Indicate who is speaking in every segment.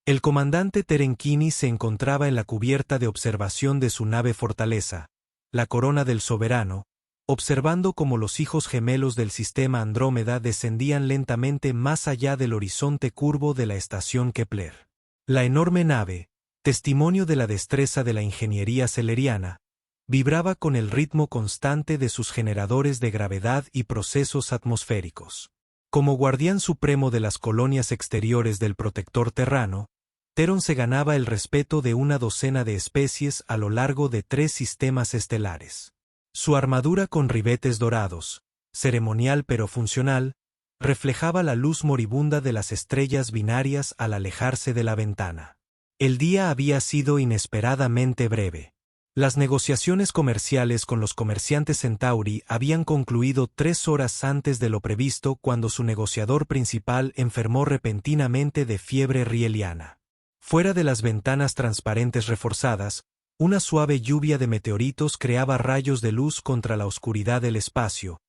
Speaker 1: El comandante Terenchini se encontraba en la cubierta de observación de su nave fortaleza, la Corona del Soberano, observando cómo los hijos gemelos del sistema Andrómeda descendían lentamente más allá del horizonte curvo de la estación Kepler. La enorme nave, testimonio de la destreza de la ingeniería celeriana, vibraba con el ritmo constante de sus generadores de gravedad y procesos atmosféricos. Como guardián supremo de las colonias exteriores del protector terrano, Theron se ganaba el respeto de una docena de especies a lo largo de 3 sistemas estelares. Su armadura con ribetes dorados, ceremonial pero funcional, reflejaba la luz moribunda de las estrellas binarias al alejarse de la ventana. El día había sido inesperadamente breve. Las negociaciones comerciales con los comerciantes Centauri habían concluido 3 horas antes de lo previsto cuando su negociador principal enfermó repentinamente de fiebre rieliana. Fuera de las ventanas transparentes reforzadas, una suave lluvia de meteoritos creaba rayos de luz contra la oscuridad del espacio,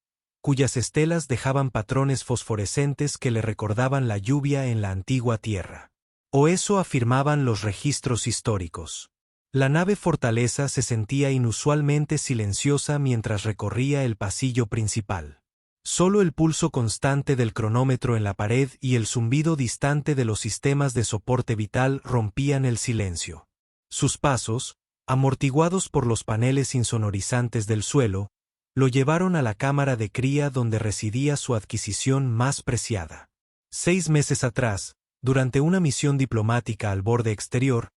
Speaker 1: cuyas estelas dejaban patrones fosforescentes que le recordaban la lluvia en la antigua Tierra. O eso afirmaban los registros históricos. La nave fortaleza se sentía inusualmente silenciosa mientras recorría el pasillo principal. Solo el pulso constante del cronómetro en la pared y el zumbido distante de los sistemas de soporte vital rompían el silencio. Sus pasos, amortiguados por los paneles insonorizantes del suelo, lo llevaron a la cámara de cría donde residía su adquisición más preciada. 6 meses atrás, durante una misión diplomática al borde exterior,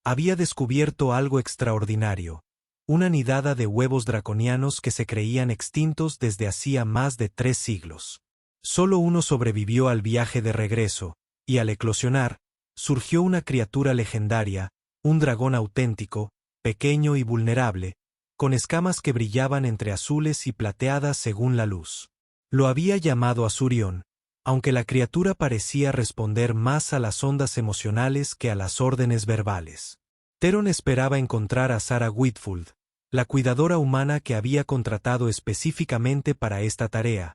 Speaker 1: había descubierto algo extraordinario, una nidada de huevos draconianos que se creían extintos desde hacía más de 3 siglos. Solo uno sobrevivió al viaje de regreso, y al eclosionar, surgió una criatura legendaria, un dragón auténtico, pequeño y vulnerable, con escamas que brillaban entre azules y plateadas según la luz. Lo había llamado Azurion, aunque la criatura parecía responder más a las ondas emocionales que a las órdenes verbales. Theron esperaba encontrar a Sarah Whitfield, la cuidadora humana que había contratado específicamente para esta tarea,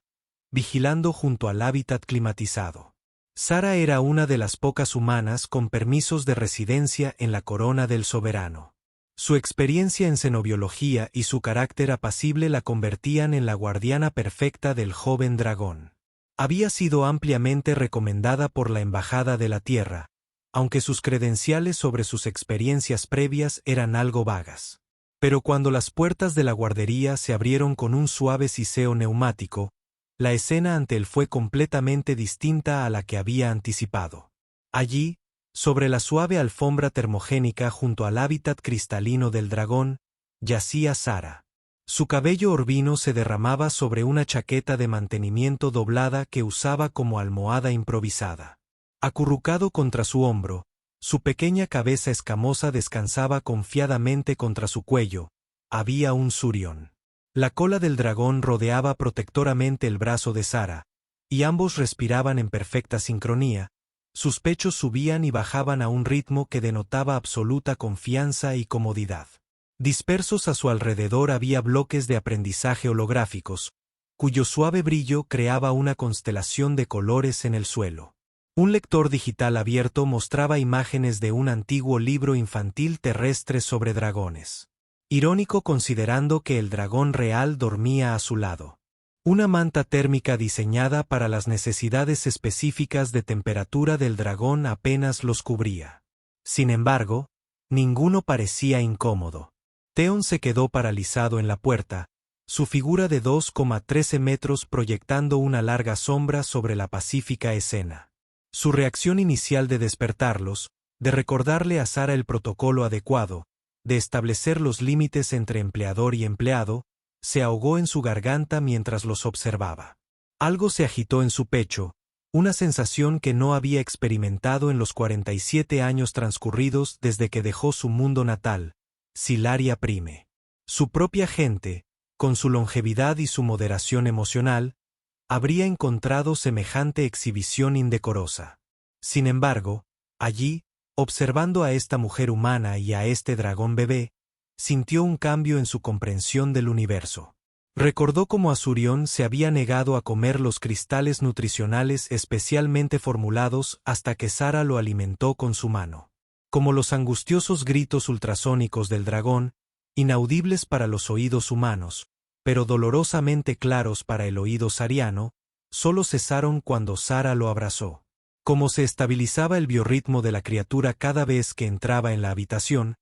Speaker 1: vigilando junto al hábitat climatizado. Sarah era una de las pocas humanas con permisos de residencia en la Corona del Soberano. Su experiencia en xenobiología y su carácter apacible la convertían en la guardiana perfecta del joven dragón. Había sido ampliamente recomendada por la Embajada de la Tierra, aunque sus credenciales sobre sus experiencias previas eran algo vagas. Pero cuando las puertas de la guardería se abrieron con un suave siseo neumático, la escena ante él fue completamente distinta a la que había anticipado. Allí, sobre la suave alfombra termogénica junto al hábitat cristalino del dragón, yacía Sarah. Su cabello orbino se derramaba sobre una chaqueta de mantenimiento doblada que usaba como almohada improvisada. Acurrucado contra su hombro, su pequeña cabeza escamosa descansaba confiadamente contra su cuello. Había un Zurion. La cola del dragón rodeaba protectoramente el brazo de Sarah, y ambos respiraban en perfecta sincronía. Sus pechos subían y bajaban a un ritmo que denotaba absoluta confianza y comodidad. Dispersos a su alrededor había bloques de aprendizaje holográficos, cuyo suave brillo creaba una constelación de colores en el suelo. Un lector digital abierto mostraba imágenes de un antiguo libro infantil terrestre sobre dragones. Irónico considerando que el dragón real dormía a su lado. Una manta térmica diseñada para las necesidades específicas de temperatura del dragón apenas los cubría. Sin embargo, ninguno parecía incómodo. Theon se quedó paralizado en la puerta, su figura de 2,13 metros proyectando una larga sombra sobre la pacífica escena. Su reacción inicial de despertarlos, de recordarle a Sarah el protocolo adecuado, de establecer los límites entre empleador y empleado, se ahogó en su garganta mientras los observaba. Algo se agitó en su pecho, una sensación que no había experimentado en los 47 años transcurridos desde que dejó su mundo natal, Silaria Prime. Su propia gente, con su longevidad y su moderación emocional, habría encontrado semejante exhibición indecorosa. Sin embargo, allí, observando a esta mujer humana y a este dragón bebé, sintió un cambio en su comprensión del universo. Recordó cómo Azurión se había negado a comer los cristales nutricionales especialmente formulados hasta que Sara lo alimentó con su mano. Como los angustiosos gritos ultrasónicos del dragón, inaudibles para los oídos humanos, pero dolorosamente claros para el oído sariano, solo cesaron cuando Sara lo abrazó. Como se estabilizaba el biorritmo de la criatura cada vez que entraba en la habitación,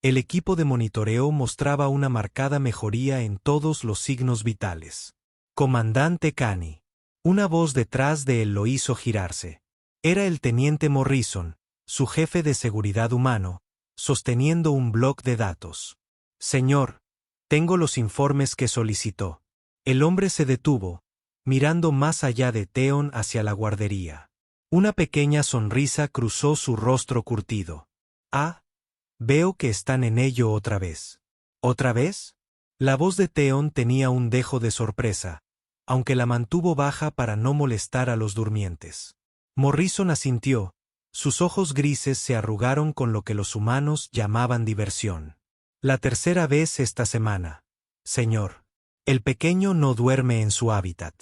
Speaker 1: el equipo de monitoreo mostraba una marcada mejoría en todos los signos vitales. Comandante Cani. Una voz detrás de él lo hizo girarse. Era el teniente Morrison, su jefe de seguridad humano, sosteniendo un bloc de datos. Señor, tengo los informes que solicitó. El hombre se detuvo, mirando más allá de Theon hacia la guardería. Una pequeña sonrisa cruzó su rostro curtido. Ah, veo que están en ello otra vez. ¿Otra vez? La voz de Theon tenía un dejo de sorpresa, aunque la mantuvo baja para no molestar a los durmientes. Morrison asintió, sus ojos grises se arrugaron con lo que los humanos llamaban diversión. La tercera vez esta semana. Señor. El pequeño no duerme en su hábitat.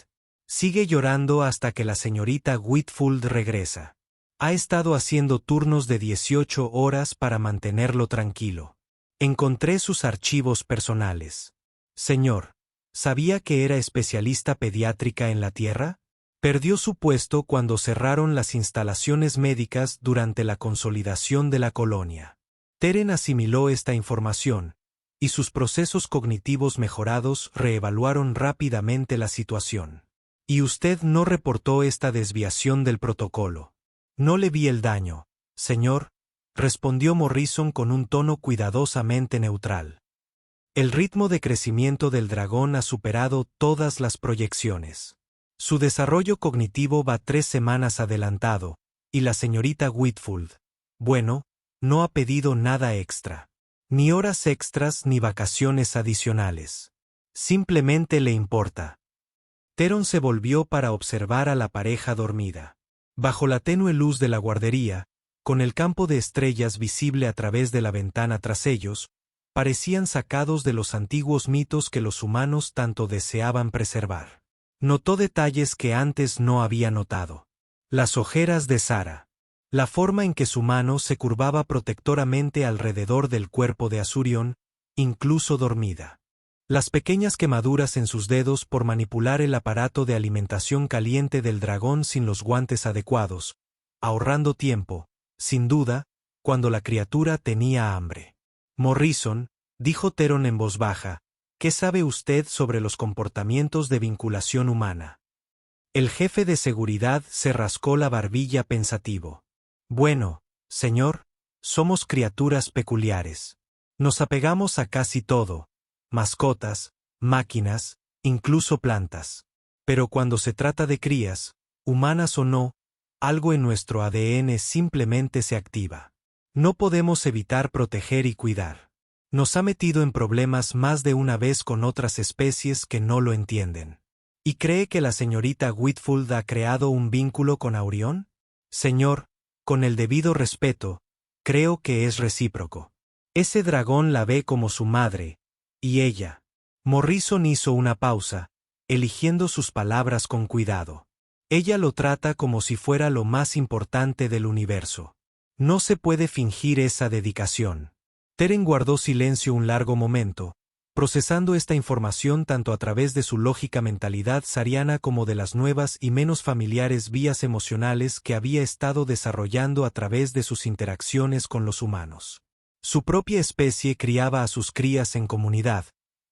Speaker 1: Sigue llorando hasta que la señorita Whitfield regresa. Ha estado haciendo turnos de 18 horas para mantenerlo tranquilo. Encontré sus archivos personales. Señor, ¿sabía que era especialista pediátrica en la Tierra? Perdió su puesto cuando cerraron las instalaciones médicas durante la consolidación de la colonia. Teren asimiló esta información, y sus procesos cognitivos mejorados reevaluaron rápidamente la situación. Y usted no reportó esta desviación del protocolo. No le vi el daño, señor, respondió Morrison con un tono cuidadosamente neutral. El ritmo de crecimiento del dragón ha superado todas las proyecciones. Su desarrollo cognitivo va 3 semanas adelantado, y la señorita Whitfield, bueno, no ha pedido nada extra. Ni horas extras ni vacaciones adicionales. Simplemente le importa. Theron se volvió para observar a la pareja dormida. Bajo la tenue luz de la guardería, con el campo de estrellas visible a través de la ventana tras ellos, parecían sacados de los antiguos mitos que los humanos tanto deseaban preservar. Notó detalles que antes no había notado. Las ojeras de Sara. La forma en que su mano se curvaba protectoramente alrededor del cuerpo de Azurión, incluso dormida. Las pequeñas quemaduras en sus dedos por manipular el aparato de alimentación caliente del dragón sin los guantes adecuados, ahorrando tiempo, sin duda, cuando la criatura tenía hambre. Morrison, dijo Theron en voz baja, ¿qué sabe usted sobre los comportamientos de vinculación humana? El jefe de seguridad se rascó la barbilla pensativo. Bueno, señor, somos criaturas peculiares. Nos apegamos a casi todo. Mascotas, máquinas, incluso plantas. Pero cuando se trata de crías, humanas o no, algo en nuestro ADN simplemente se activa. No podemos evitar proteger y cuidar. Nos ha metido en problemas más de una vez con otras especies que no lo entienden. ¿Y cree que la señorita Whitfield ha creado un vínculo con Aurión? Señor, con el debido respeto, creo que es recíproco. Ese dragón la ve como su madre, y ella. Morrison hizo una pausa, eligiendo sus palabras con cuidado. Ella lo trata como si fuera lo más importante del universo. No se puede fingir esa dedicación. Teren guardó silencio un largo momento, procesando esta información tanto a través de su lógica mentalidad sariana como de las nuevas y menos familiares vías emocionales que había estado desarrollando a través de sus interacciones con los humanos. Su propia especie criaba a sus crías en comunidad,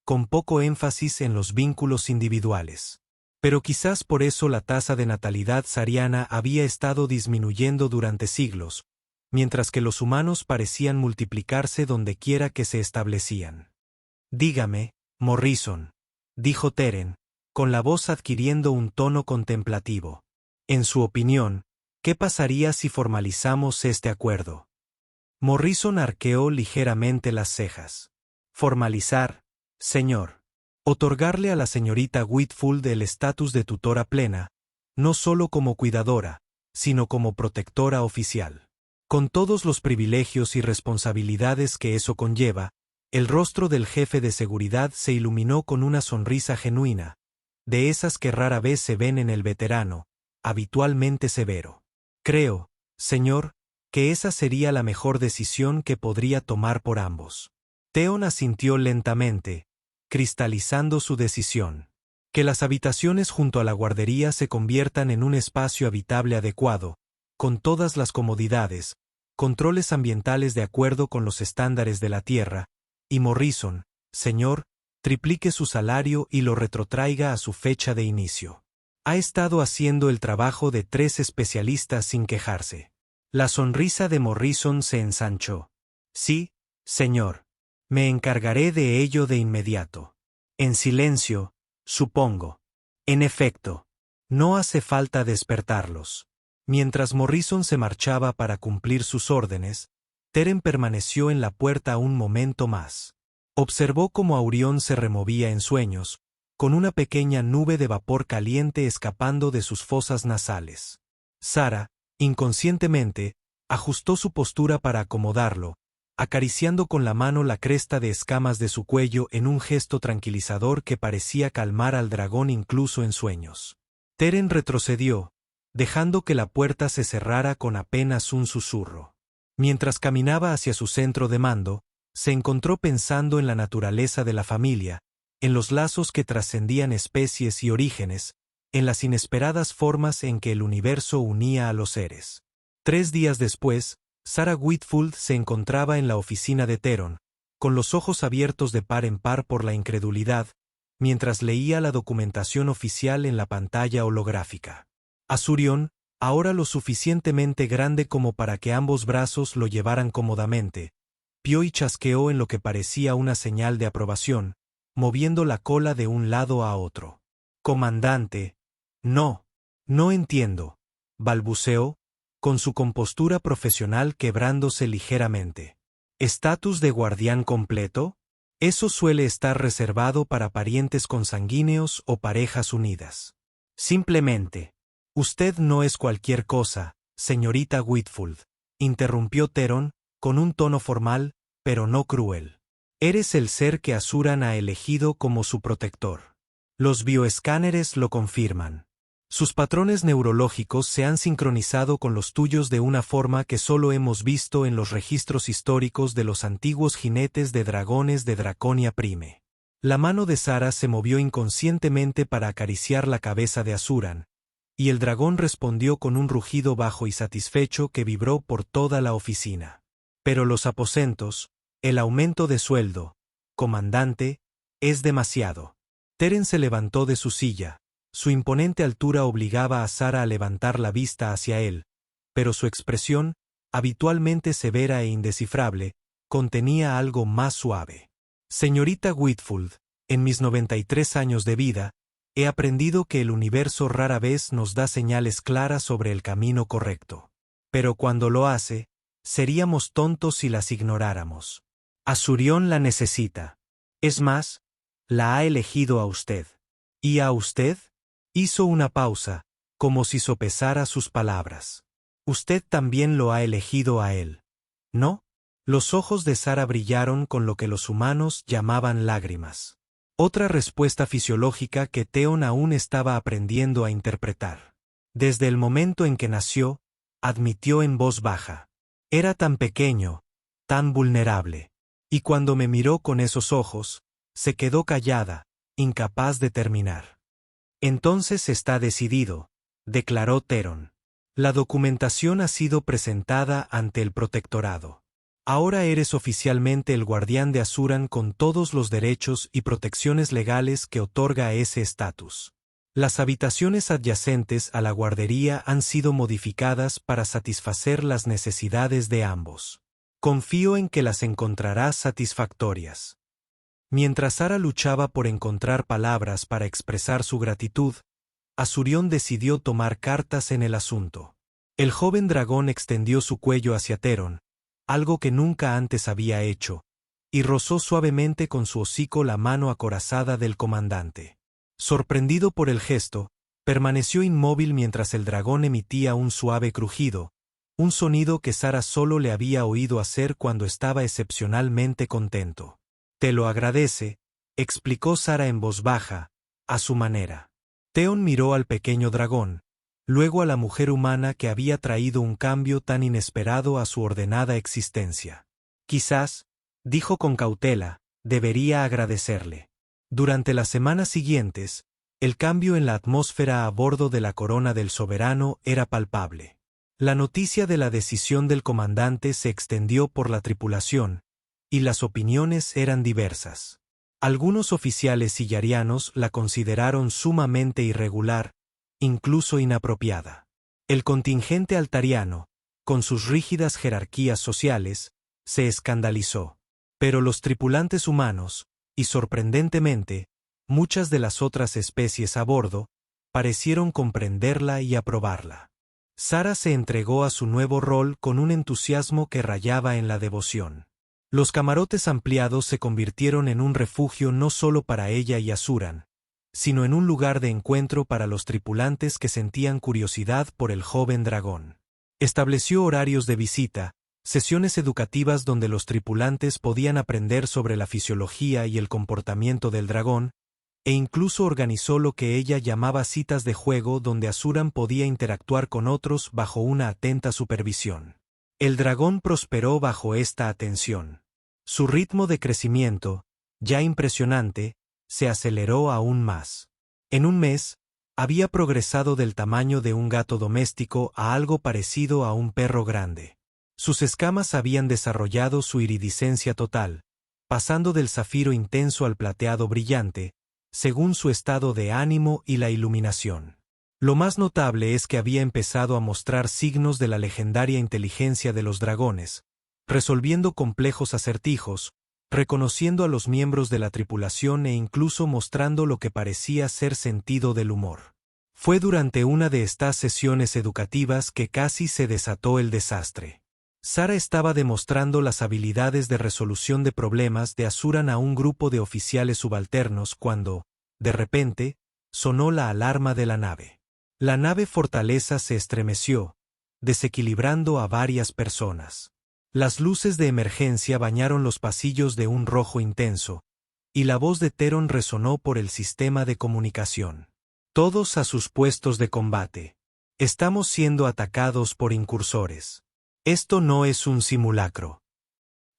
Speaker 1: con poco énfasis en los vínculos individuales. Pero quizás por eso la tasa de natalidad sariana había estado disminuyendo durante siglos, mientras que los humanos parecían multiplicarse dondequiera que se establecían. Dígame, Morrison, dijo Teren, con la voz adquiriendo un tono contemplativo. En su opinión, ¿qué pasaría si formalizamos este acuerdo? Morrison arqueó ligeramente las cejas. Formalizar, señor. Otorgarle a la señorita Whitfield el estatus de tutora plena, no solo como cuidadora, sino como protectora oficial. Con todos los privilegios y responsabilidades que eso conlleva, El rostro del jefe de seguridad se iluminó con una sonrisa genuina, de esas que rara vez se ven en el veterano, habitualmente severo. Creo, señor, que esa sería la mejor decisión que podría tomar por ambos. Theon asintió lentamente, cristalizando su decisión. Que las habitaciones junto a la guardería se conviertan en un espacio habitable adecuado, con todas las comodidades, controles ambientales de acuerdo con los estándares de la Tierra, y Morrison, señor, triplique su salario y lo retrotraiga a su fecha de inicio. Ha estado haciendo el trabajo de 3 especialistas sin quejarse. La sonrisa de Morrison se ensanchó. Sí, señor. Me encargaré de ello de inmediato. En silencio, supongo. En efecto, no hace falta despertarlos. Mientras Morrison se marchaba para cumplir sus órdenes, Teren permaneció en la puerta un momento más. Observó cómo Aurión se removía en sueños, con una pequeña nube de vapor caliente escapando de sus fosas nasales. Sara, inconscientemente, ajustó su postura para acomodarlo, acariciando con la mano la cresta de escamas de su cuello en un gesto tranquilizador que parecía calmar al dragón incluso en sueños. Teren retrocedió, dejando que la puerta se cerrara con apenas un susurro. Mientras caminaba hacia su centro de mando, se encontró pensando en la naturaleza de la familia, en los lazos que trascendían especies y orígenes, en las inesperadas formas en que el universo unía a los seres. 3 días después, Sarah Whitfield se encontraba en la oficina de Theron, con los ojos abiertos de par en par por la incredulidad, mientras leía la documentación oficial en la pantalla holográfica. Azurion, ahora lo suficientemente grande como para que ambos brazos lo llevaran cómodamente, vio y chasqueó en lo que parecía una señal de aprobación, moviendo la cola de un lado a otro. Comandante. No entiendo, balbuceó, con su compostura profesional quebrándose ligeramente. ¿Estatus de guardián completo? Eso suele estar reservado para parientes consanguíneos o parejas unidas. Simplemente. Usted no es cualquier cosa, señorita Whitfield, interrumpió Theron, con un tono formal, pero no cruel. Eres el ser que Azuran ha elegido como su protector. Los bioescáneres lo confirman. Sus patrones neurológicos se han sincronizado con los tuyos de una forma que solo hemos visto en los registros históricos de los antiguos jinetes de dragones de Draconia Prime. La mano de Sara se movió inconscientemente para acariciar la cabeza de Azuran, y el dragón respondió con un rugido bajo y satisfecho que vibró por toda la oficina. Pero los aposentos, el aumento de sueldo, comandante, es demasiado. Teren se levantó de su silla. Su imponente altura obligaba a Sara a levantar la vista hacia él, pero su expresión, habitualmente severa e indescifrable, contenía algo más suave. Señorita Whitfield, en mis 93 años de vida, he aprendido que el universo rara vez nos da señales claras sobre el camino correcto. Pero cuando lo hace, seríamos tontos si las ignoráramos. Azurion la necesita. Es más, la ha elegido a usted. ¿Y a usted? Hizo una pausa, como si sopesara sus palabras. Usted también lo ha elegido a él, ¿no? Los ojos de Sara brillaron con lo que los humanos llamaban lágrimas. Otra respuesta fisiológica que Theon aún estaba aprendiendo a interpretar. Desde el momento en que nació, admitió en voz baja. Era tan pequeño, tan vulnerable. Y cuando me miró con esos ojos, se quedó callada, incapaz de terminar. Entonces está decidido, declaró Theron. La documentación ha sido presentada ante el protectorado. Ahora eres oficialmente el guardián de Azuran con todos los derechos y protecciones legales que otorga ese estatus. Las habitaciones adyacentes a la guardería han sido modificadas para satisfacer las necesidades de ambos. Confío en que las encontrarás satisfactorias. Mientras Sara luchaba por encontrar palabras para expresar su gratitud, Azurion decidió tomar cartas en el asunto. El joven dragón extendió su cuello hacia Theron, algo que nunca antes había hecho, y rozó suavemente con su hocico la mano acorazada del comandante. Sorprendido por el gesto, permaneció inmóvil mientras el dragón emitía un suave crujido, un sonido que Sara solo le había oído hacer cuando estaba excepcionalmente contento. Te lo agradece, explicó Sara en voz baja, a su manera. Theon miró al pequeño dragón, luego a la mujer humana que había traído un cambio tan inesperado a su ordenada existencia. Quizás, dijo con cautela, debería agradecerle. Durante las semanas siguientes, el cambio en la atmósfera a bordo de la Corona del Soberano era palpable. La noticia de la decisión del comandante se extendió por la tripulación, y las opiniones eran diversas. Algunos oficiales sillarianos la consideraron sumamente irregular, incluso inapropiada. El contingente altariano, con sus rígidas jerarquías sociales, se escandalizó. Pero los tripulantes humanos, y sorprendentemente, muchas de las otras especies a bordo, parecieron comprenderla y aprobarla. Sara se entregó a su nuevo rol con un entusiasmo que rayaba en la devoción. Los camarotes ampliados se convirtieron en un refugio no solo para ella y Asuran, sino en un lugar de encuentro para los tripulantes que sentían curiosidad por el joven dragón. Estableció horarios de visita, sesiones educativas donde los tripulantes podían aprender sobre la fisiología y el comportamiento del dragón, e incluso organizó lo que ella llamaba citas de juego donde Asuran podía interactuar con otros bajo una atenta supervisión. El dragón prosperó bajo esta atención. Su ritmo de crecimiento, ya impresionante, se aceleró aún más. En un mes, había progresado del tamaño de un gato doméstico a algo parecido a un perro grande. Sus escamas habían desarrollado su iridiscencia total, pasando del zafiro intenso al plateado brillante, según su estado de ánimo y la iluminación. Lo más notable es que había empezado a mostrar signos de la legendaria inteligencia de los dragones, resolviendo complejos acertijos, reconociendo a los miembros de la tripulación e incluso mostrando lo que parecía ser sentido del humor. Fue durante una de estas sesiones educativas que casi se desató el desastre. Sara estaba demostrando las habilidades de resolución de problemas de Asuran a un grupo de oficiales subalternos cuando, de repente, sonó la alarma de la nave. La nave fortaleza se estremeció, desequilibrando a varias personas. Las luces de emergencia bañaron los pasillos de un rojo intenso, y la voz de Theron resonó por el sistema de comunicación. Todos a sus puestos de combate. Estamos siendo atacados por incursores. Esto no es un simulacro.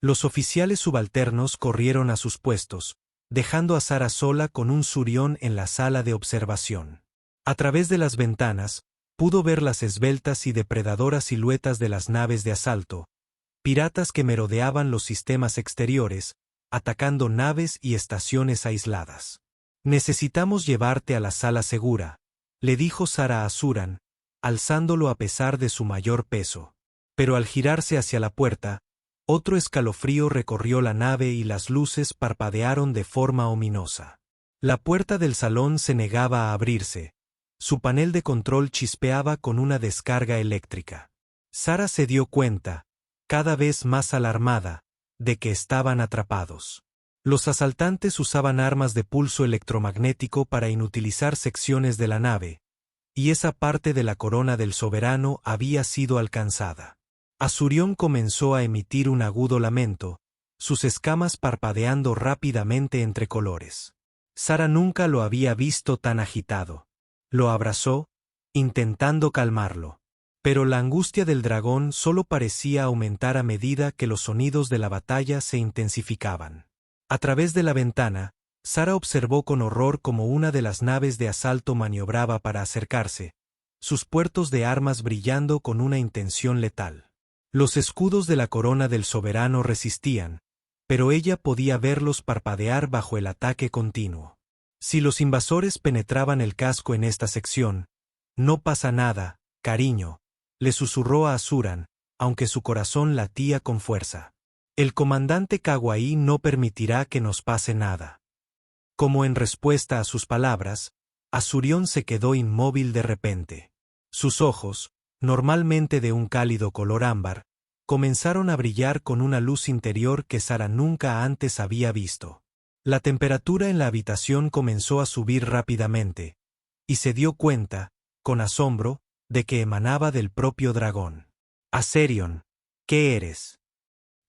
Speaker 1: Los oficiales subalternos corrieron a sus puestos, dejando a Sara sola con un Surión en la sala de observación. A través de las ventanas, pudo ver las esbeltas y depredadoras siluetas de las naves de asalto, piratas que merodeaban los sistemas exteriores, atacando naves y estaciones aisladas. Necesitamos llevarte a la sala segura, le dijo Sara a Asuran, alzándolo a pesar de su mayor peso. Pero al girarse hacia la puerta, otro escalofrío recorrió la nave y las luces parpadearon de forma ominosa. La puerta del salón se negaba a abrirse. Su panel de control chispeaba con una descarga eléctrica. Sara se dio cuenta, cada vez más alarmada, de que estaban atrapados. Los asaltantes usaban armas de pulso electromagnético para inutilizar secciones de la nave, y esa parte de la corona del soberano había sido alcanzada. Asurión comenzó a emitir un agudo lamento, sus escamas parpadeando rápidamente entre colores. Sara nunca lo había visto tan agitado. Lo abrazó, intentando calmarlo. Pero la angustia del dragón solo parecía aumentar a medida que los sonidos de la batalla se intensificaban. A través de la ventana, Sara observó con horror cómo una de las naves de asalto maniobraba para acercarse, sus puertos de armas brillando con una intención letal. Los escudos de la corona del soberano resistían, pero ella podía verlos parpadear bajo el ataque continuo. Si los invasores penetraban el casco en esta sección, no pasa nada, cariño, le susurró a Asuran, aunque su corazón latía con fuerza. El comandante Kawaii no permitirá que nos pase nada. Como en respuesta a sus palabras, Asurión se quedó inmóvil de repente. Sus ojos, normalmente de un cálido color ámbar, comenzaron a brillar con una luz interior que Sara nunca antes había visto. La temperatura en la habitación comenzó a subir rápidamente, y se dio cuenta, con asombro, de que emanaba del propio dragón. Aserion, ¿qué eres?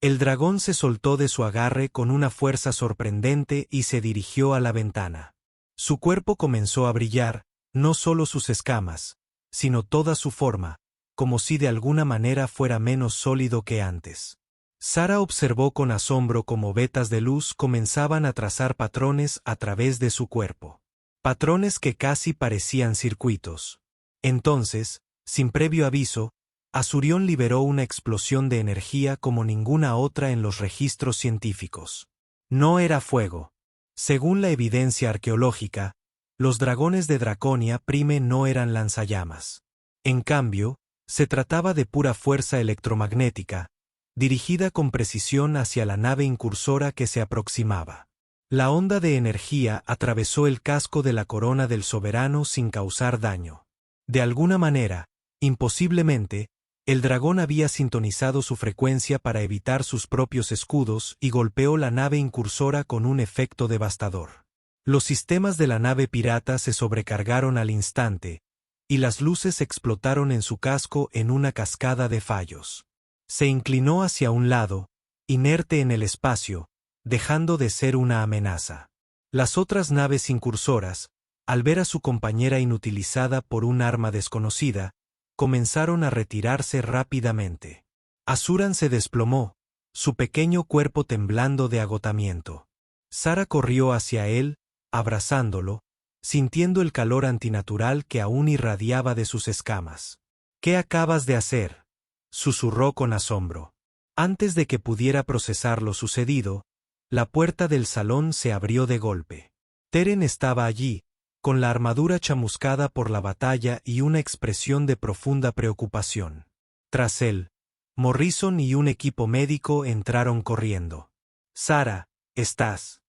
Speaker 1: El dragón se soltó de su agarre con una fuerza sorprendente y se dirigió a la ventana. Su cuerpo comenzó a brillar, no solo sus escamas, sino toda su forma, como si de alguna manera fuera menos sólido que antes. Sara observó con asombro cómo vetas de luz comenzaban a trazar patrones a través de su cuerpo. Patrones que casi parecían circuitos. Entonces, sin previo aviso, Azurión liberó una explosión de energía como ninguna otra en los registros científicos. No era fuego. Según la evidencia arqueológica, los dragones de Draconia Prime no eran lanzallamas. En cambio, se trataba de pura fuerza electromagnética, dirigida con precisión hacia la nave incursora que se aproximaba. La onda de energía atravesó el casco de la corona del soberano sin causar daño. De alguna manera, imposiblemente, el dragón había sintonizado su frecuencia para evitar sus propios escudos y golpeó la nave incursora con un efecto devastador. Los sistemas de la nave pirata se sobrecargaron al instante, y las luces explotaron en su casco en una cascada de fallos. Se inclinó hacia un lado, inerte en el espacio, dejando de ser una amenaza. Las otras naves incursoras, al ver a su compañera inutilizada por un arma desconocida, comenzaron a retirarse rápidamente. Azuran se desplomó, su pequeño cuerpo temblando de agotamiento. Sara corrió hacia él, abrazándolo, sintiendo el calor antinatural que aún irradiaba de sus escamas. «¿Qué acabas de hacer?», susurró con asombro. Antes de que pudiera procesar lo sucedido, la puerta del salón se abrió de golpe. Teren estaba allí, con la armadura chamuscada por la batalla y una expresión de profunda preocupación. Tras él, Morrison y un equipo médico entraron corriendo. «Sara, ¿estás?»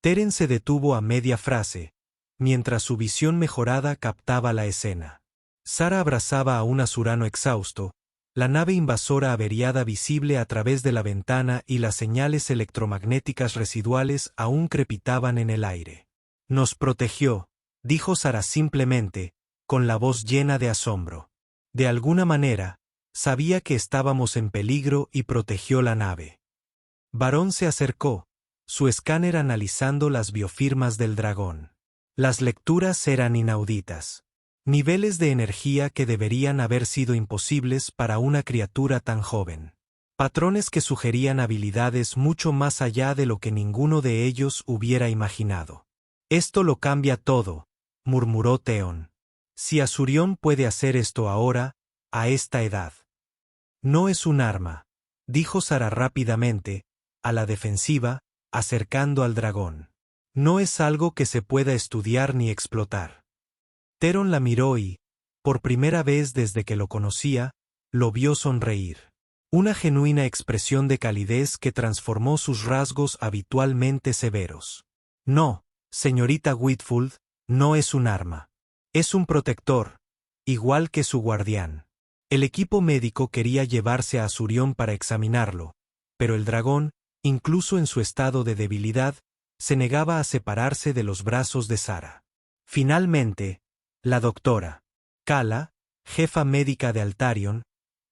Speaker 1: Teren se detuvo a media frase, mientras su visión mejorada captaba la escena. Sara abrazaba a un azurano exhausto, la nave invasora averiada visible a través de la ventana y las señales electromagnéticas residuales aún crepitaban en el aire. «Nos protegió», dijo Sara simplemente, con la voz llena de asombro. De alguna manera, sabía que estábamos en peligro y protegió la nave. Varón se acercó, su escáner analizando las biofirmas del dragón. Las lecturas eran inauditas. Niveles de energía que deberían haber sido imposibles para una criatura tan joven. Patrones que sugerían habilidades mucho más allá de lo que ninguno de ellos hubiera imaginado. «Esto lo cambia todo», murmuró Theon. «Si Azurión puede hacer esto ahora, a esta edad». «No es un arma», dijo Sara rápidamente, a la defensiva, acercando al dragón. «No es algo que se pueda estudiar ni explotar». Theron la miró y, por primera vez desde que lo conocía, lo vio sonreír. Una genuina expresión de calidez que transformó sus rasgos habitualmente severos. «No, señorita Whitfield, no es un arma. Es un protector, igual que su guardián». El equipo médico quería llevarse a Azurión para examinarlo, pero el dragón, incluso en su estado de debilidad, se negaba a separarse de los brazos de Sara. Finalmente, la doctora Kala, jefa médica de Altarion,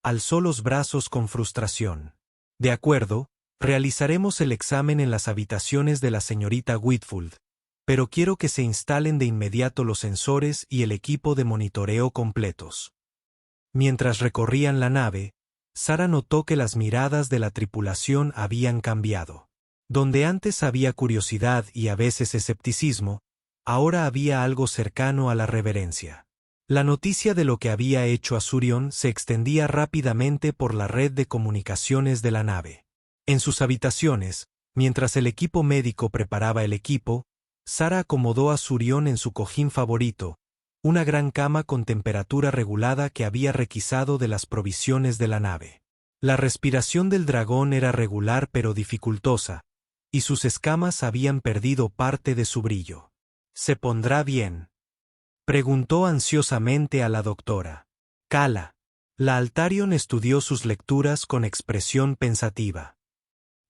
Speaker 1: alzó los brazos con frustración. «De acuerdo, realizaremos el examen en las habitaciones de la señorita Whitfield, pero quiero que se instalen de inmediato los sensores y el equipo de monitoreo completos». Mientras recorrían la nave, Sara notó que las miradas de la tripulación habían cambiado. Donde antes había curiosidad y a veces escepticismo, ahora había algo cercano a la reverencia. La noticia de lo que había hecho Azurión se extendía rápidamente por la red de comunicaciones de la nave. En sus habitaciones, mientras el equipo médico preparaba el equipo, Sara acomodó a Azurión en su cojín favorito, una gran cama con temperatura regulada que había requisado de las provisiones de la nave. La respiración del dragón era regular pero dificultosa, y sus escamas habían perdido parte de su brillo. «¿Se pondrá bien?», preguntó ansiosamente a la doctora Kala. La Altarion estudió sus lecturas con expresión pensativa.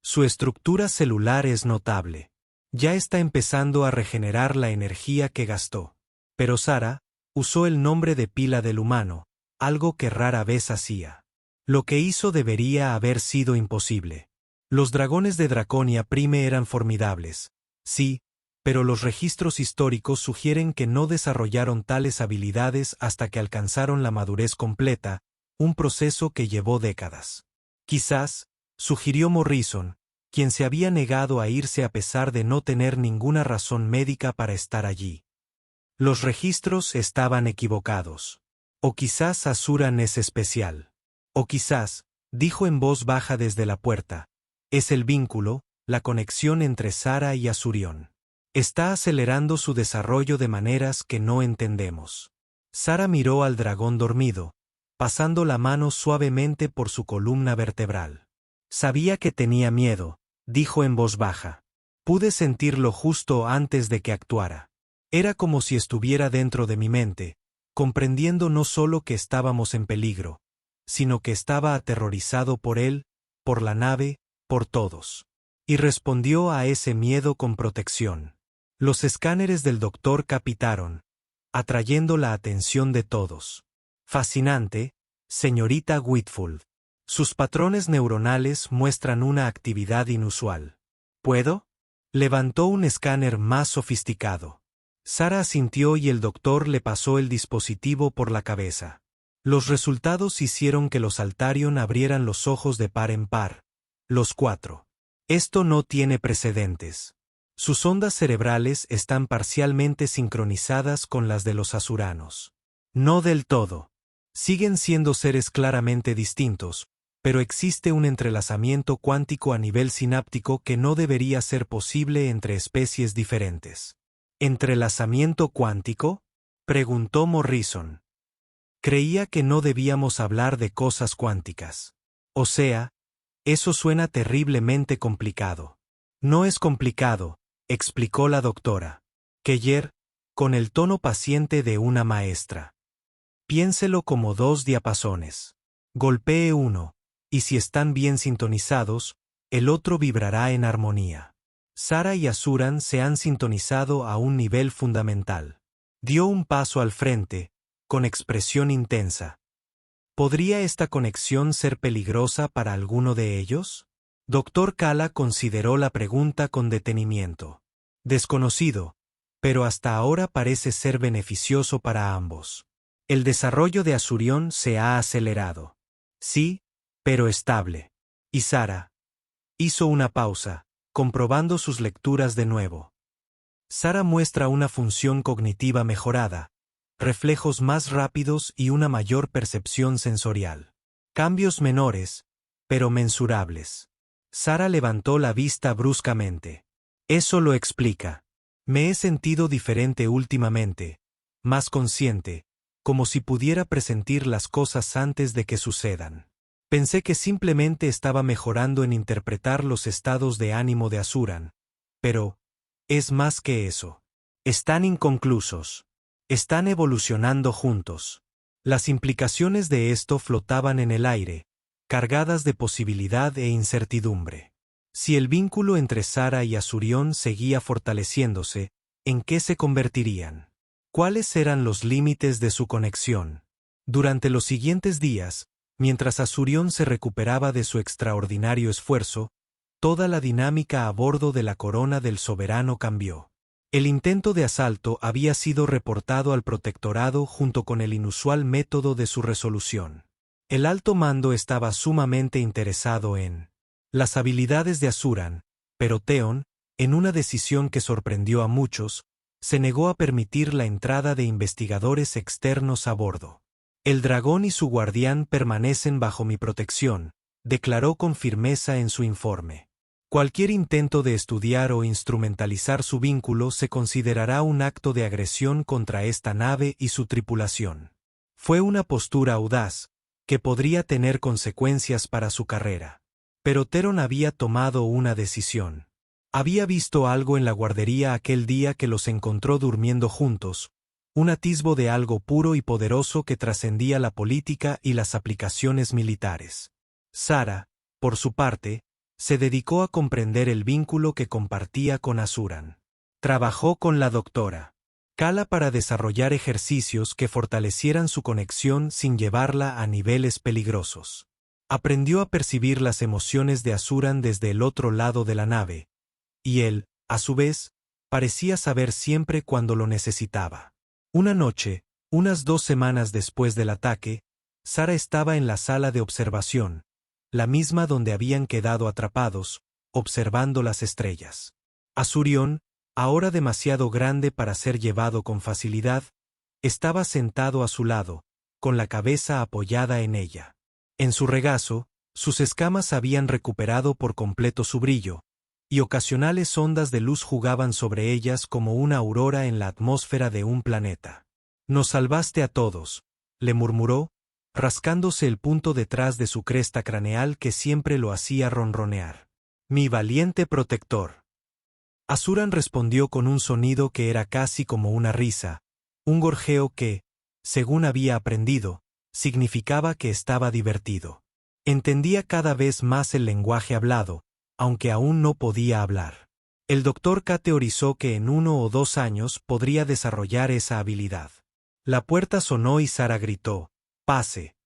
Speaker 1: «Su estructura celular es notable. Ya está empezando a regenerar la energía que gastó». Pero Sara usó el nombre de pila del humano, algo que rara vez hacía. Lo que hizo debería haber sido imposible. Los dragones de Draconia Prime eran formidables, sí, pero los registros históricos sugieren que no desarrollaron tales habilidades hasta que alcanzaron la madurez completa, un proceso que llevó décadas. Quizás, sugirió Morrison, quien se había negado a irse a pesar de no tener ninguna razón médica para estar allí. Los registros estaban equivocados. O quizás Asuran es especial. O quizás, dijo en voz baja desde la puerta, es el vínculo, la conexión entre Sara y Asurión. Está acelerando su desarrollo de maneras que no entendemos. Sara miró al dragón dormido, pasando la mano suavemente por su columna vertebral. Sabía que tenía miedo, dijo en voz baja. Pude sentirlo justo antes de que actuara. Era como si estuviera dentro de mi mente, comprendiendo no solo que estábamos en peligro, sino que estaba aterrorizado por él, por la nave, por todos. Y respondió a ese miedo con protección. Los escáneres del doctor capitaron, atrayendo la atención de todos. Fascinante, señorita Whitfield. Sus patrones neuronales muestran una actividad inusual. ¿Puedo? Levantó un escáner más sofisticado. Sara asintió y el doctor le pasó el dispositivo por la cabeza. Los resultados hicieron que los Altarion abrieran los ojos de par en par. Los 4. Esto no tiene precedentes. Sus ondas cerebrales están parcialmente sincronizadas con las de los asuranos. No del todo. Siguen siendo seres claramente distintos, pero existe un entrelazamiento cuántico a nivel sináptico que no debería ser posible entre especies diferentes. ¿Entrelazamiento cuántico?, preguntó Morrison. Creía que no debíamos hablar de cosas cuánticas. O sea, eso suena terriblemente complicado. No es complicado, explicó la doctora Keller, con el tono paciente de una maestra. Piénselo como 2 diapasones. Golpee uno, y si están bien sintonizados, el otro vibrará en armonía. Sara y Asuran se han sintonizado a un nivel fundamental. Dio un paso al frente, con expresión intensa. ¿Podría esta conexión ser peligrosa para alguno de ellos? Dr. Kala consideró la pregunta con detenimiento. Desconocido, pero hasta ahora parece ser beneficioso para ambos. El desarrollo de Asurión se ha acelerado. Sí, pero estable. Y Sara hizo una pausa, comprobando sus lecturas de nuevo. Sara muestra una función cognitiva mejorada, reflejos más rápidos y una mayor percepción sensorial. Cambios menores, pero mensurables. Sara levantó la vista bruscamente. Eso lo explica. Me he sentido diferente últimamente, más consciente, como si pudiera presentir las cosas antes de que sucedan. Pensé que simplemente estaba mejorando en interpretar los estados de ánimo de Asuran, pero es más que eso. Están inconclusos. Están evolucionando juntos. Las implicaciones de esto flotaban en el aire, cargadas de posibilidad e incertidumbre. Si el vínculo entre Sara y Asurión seguía fortaleciéndose, ¿en qué se convertirían? ¿Cuáles eran los límites de su conexión? Durante los siguientes días, mientras Asurión se recuperaba de su extraordinario esfuerzo, toda la dinámica a bordo de la corona del soberano cambió. El intento de asalto había sido reportado al protectorado junto con el inusual método de su resolución. El alto mando estaba sumamente interesado en las habilidades de Asuran, pero Theon, en una decisión que sorprendió a muchos, se negó a permitir la entrada de investigadores externos a bordo. El dragón y su guardián permanecen bajo mi protección, declaró con firmeza en su informe. Cualquier intento de estudiar o instrumentalizar su vínculo se considerará un acto de agresión contra esta nave y su tripulación. Fue una postura audaz, que podría tener consecuencias para su carrera. Pero Theron había tomado una decisión. Había visto algo en la guardería aquel día que los encontró durmiendo juntos, un atisbo de algo puro y poderoso que trascendía la política y las aplicaciones militares. Sara, por su parte, se dedicó a comprender el vínculo que compartía con Asuran. Trabajó con la doctora Kala para desarrollar ejercicios que fortalecieran su conexión sin llevarla a niveles peligrosos. Aprendió a percibir las emociones de Asuran desde el otro lado de la nave, y él, a su vez, parecía saber siempre cuando lo necesitaba. Una noche, unas 2 semanas después del ataque, Sara estaba en la sala de observación, la misma donde habían quedado atrapados, observando las estrellas. Asurion, ahora demasiado grande para ser llevado con facilidad, estaba sentado a su lado, con la cabeza apoyada en ella. En su regazo, sus escamas habían recuperado por completo su brillo, y ocasionales ondas de luz jugaban sobre ellas como una aurora en la atmósfera de un planeta. «Nos salvaste a todos», le murmuró, rascándose el punto detrás de su cresta craneal que siempre lo hacía ronronear. «Mi valiente protector». Asuran respondió con un sonido que era casi como una risa, un gorjeo que, según había aprendido, significaba que estaba divertido. Entendía cada vez más el lenguaje hablado, aunque aún no podía hablar. El Dr. K teorizó que en 1 o 2 años podría desarrollar esa habilidad. La puerta sonó y Sara gritó, «¡Pase!».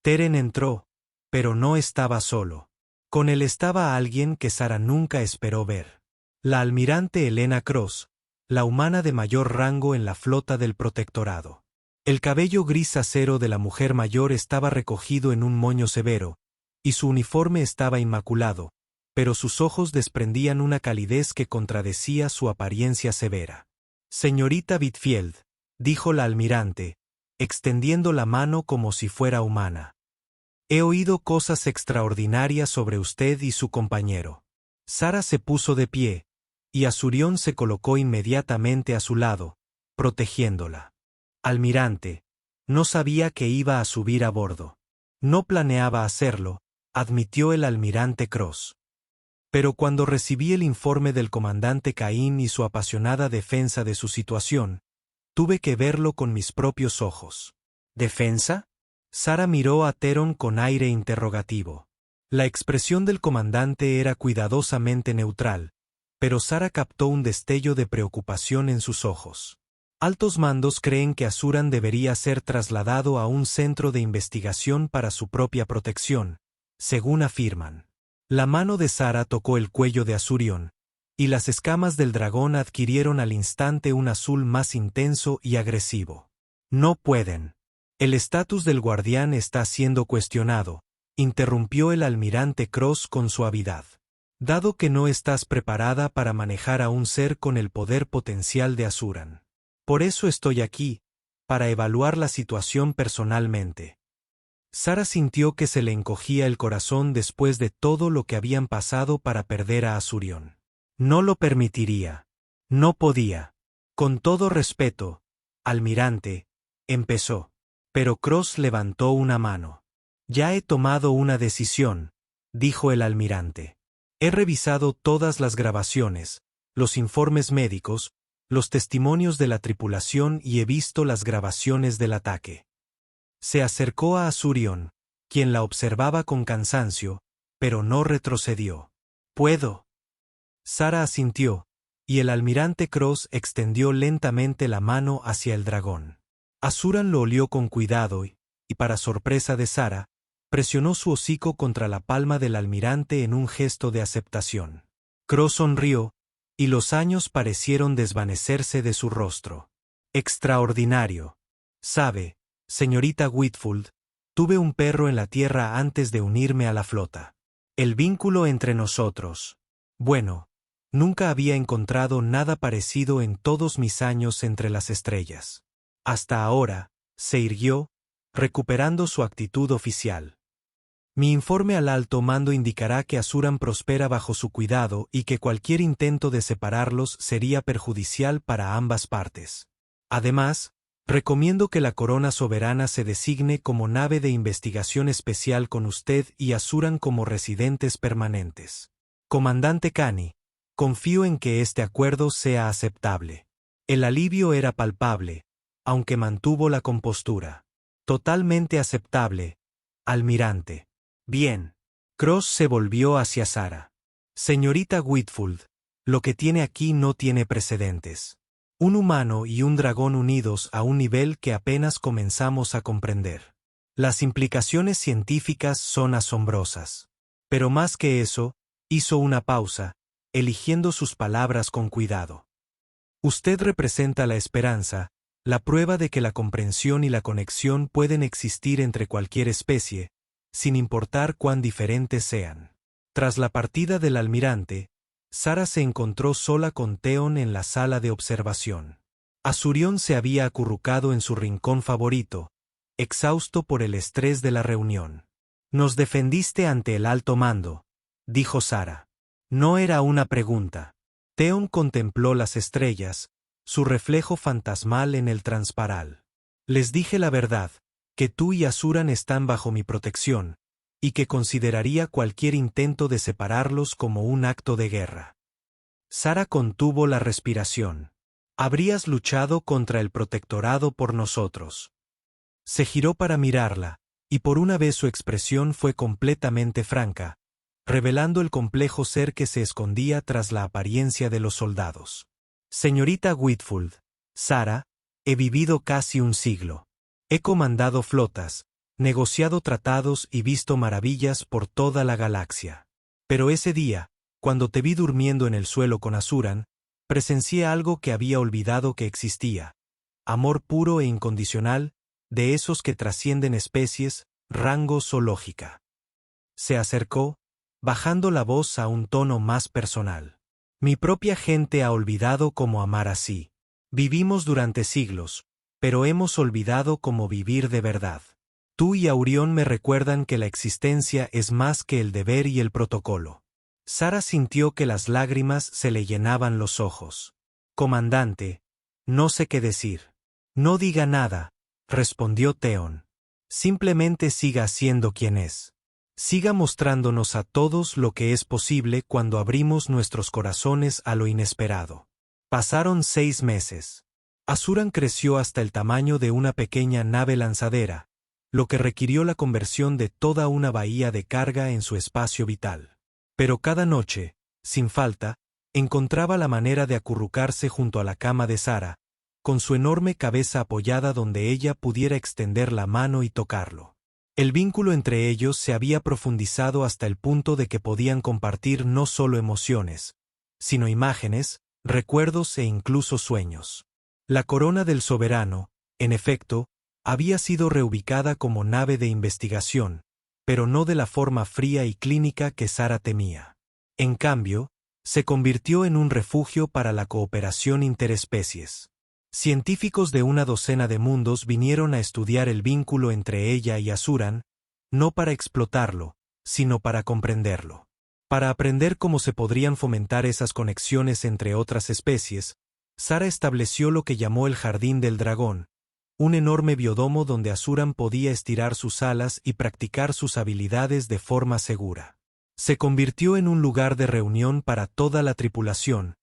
Speaker 1: Teren entró, pero no estaba solo. Con él estaba alguien que Sara nunca esperó ver. La almirante Helena Cross, la humana de mayor rango en la flota del protectorado. El cabello gris acero de la mujer mayor estaba recogido en un moño severo, y su uniforme estaba inmaculado, pero sus ojos desprendían una calidez que contradecía su apariencia severa. «Señorita Whitfield», dijo la almirante, extendiendo la mano como si fuera humana. «He oído cosas extraordinarias sobre usted y su compañero». Sara se puso de pie, y Asurion se colocó inmediatamente a su lado, protegiéndola. «Almirante, no sabía que iba a subir a bordo». «No planeaba hacerlo», admitió el almirante Cross. «Pero cuando recibí el informe del comandante Caín y su apasionada defensa de su situación, tuve que verlo con mis propios ojos». «¿Defensa?». Sara miró a Teron con aire interrogativo. La expresión del comandante era cuidadosamente neutral, pero Sara captó un destello de preocupación en sus ojos. «Altos mandos creen que Asuran debería ser trasladado a un centro de investigación para su propia protección, según afirman». La mano de Sara tocó el cuello de Asurion, y las escamas del dragón adquirieron al instante un azul más intenso y agresivo. «No pueden. El estatus del guardián está siendo cuestionado», interrumpió el almirante Cross con suavidad. «Dado que no estás preparada para manejar a un ser con el poder potencial de Asuran. Por eso estoy aquí, para evaluar la situación personalmente». Sara sintió que se le encogía el corazón después de todo lo que habían pasado para perder a Asurion. «No lo permitiría. No podía». «Con todo respeto, almirante», empezó. Pero Cross levantó una mano. «Ya he tomado una decisión», dijo el almirante. «He revisado todas las grabaciones, los informes médicos, los testimonios de la tripulación y he visto las grabaciones del ataque». Se acercó a Asurion, quien la observaba con cansancio, pero no retrocedió. «¿Puedo?». Sara asintió, y el almirante Cross extendió lentamente la mano hacia el dragón. Asuran lo olió con cuidado y, para sorpresa de Sara, presionó su hocico contra la palma del almirante en un gesto de aceptación. Cross sonrió, y los años parecieron desvanecerse de su rostro. «Extraordinario. Sabe, señorita Whitfield, tuve un perro en la tierra antes de unirme a la flota. El vínculo entre nosotros. Bueno, nunca había encontrado nada parecido en todos mis años entre las estrellas. Hasta ahora», se irguió, recuperando su actitud oficial. «Mi informe al alto mando indicará que Asuran prospera bajo su cuidado y que cualquier intento de separarlos sería perjudicial para ambas partes. Además, recomiendo que la Corona Soberana se designe como nave de investigación especial con usted y Asuran como residentes permanentes. Comandante Kani, confío en que este acuerdo sea aceptable». El alivio era palpable, aunque mantuvo la compostura. «Totalmente aceptable, almirante». «Bien». Cross se volvió hacia Sara. «Señorita Whitfield, lo que tiene aquí no tiene precedentes. Un humano y un dragón unidos a un nivel que apenas comenzamos a comprender. Las implicaciones científicas son asombrosas. Pero más que eso, hizo una pausa, eligiendo sus palabras con cuidado. Usted representa la esperanza, la prueba de que la comprensión y la conexión pueden existir entre cualquier especie, sin importar cuán diferentes sean. Tras la partida del almirante, Sara se encontró sola con Theon en la sala de observación. Asurión se había acurrucado en su rincón favorito, exhausto por el estrés de la reunión. «Nos defendiste ante el alto mando», dijo Sara. No era una pregunta. Theon contempló las estrellas, su reflejo fantasmal en el transparal. «Les dije la verdad, que tú y Asuran están bajo mi protección, y que consideraría cualquier intento de separarlos como un acto de guerra». Sara contuvo la respiración. «Habrías luchado contra el protectorado por nosotros». Se giró para mirarla, y por una vez su expresión fue completamente franca, revelando el complejo ser que se escondía tras la apariencia de los soldados. «Señorita Whitfield, Sara, he vivido casi un siglo. He comandado flotas, negociado tratados y visto maravillas por toda la galaxia. Pero ese día, cuando te vi durmiendo en el suelo con Asuran, presencié algo que había olvidado que existía. Amor puro e incondicional, de esos que trascienden especies, rangos o lógica». Se acercó, bajando la voz a un tono más personal. «Mi propia gente ha olvidado cómo amar así. Vivimos durante siglos, pero hemos olvidado cómo vivir de verdad. Tú y Aurión me recuerdan que la existencia es más que el deber y el protocolo». Sara sintió que las lágrimas se le llenaban los ojos. «Comandante, no sé qué decir». «No diga nada», respondió Theon. «Simplemente siga siendo quien es. Siga mostrándonos a todos lo que es posible cuando abrimos nuestros corazones a lo inesperado». Pasaron 6 meses. Asuran creció hasta el tamaño de una pequeña nave lanzadera, lo que requirió la conversión de toda una bahía de carga en su espacio vital. Pero cada noche, sin falta, encontraba la manera de acurrucarse junto a la cama de Sara, con su enorme cabeza apoyada donde ella pudiera extender la mano y tocarlo. El vínculo entre ellos se había profundizado hasta el punto de que podían compartir no solo emociones, sino imágenes, recuerdos e incluso sueños. La corona del soberano, en efecto, había sido reubicada como nave de investigación, pero no de la forma fría y clínica que Sara temía. En cambio, se convirtió en un refugio para la cooperación interespecies. Científicos de una docena de mundos vinieron a estudiar el vínculo entre ella y Asuran, no para explotarlo, sino para comprenderlo. Para aprender cómo se podrían fomentar esas conexiones entre otras especies, Sara estableció lo que llamó el Jardín del Dragón, un enorme biodomo donde Asuran podía estirar sus alas y practicar sus habilidades de forma segura. Se convirtió en un lugar de reunión para toda la tripulación,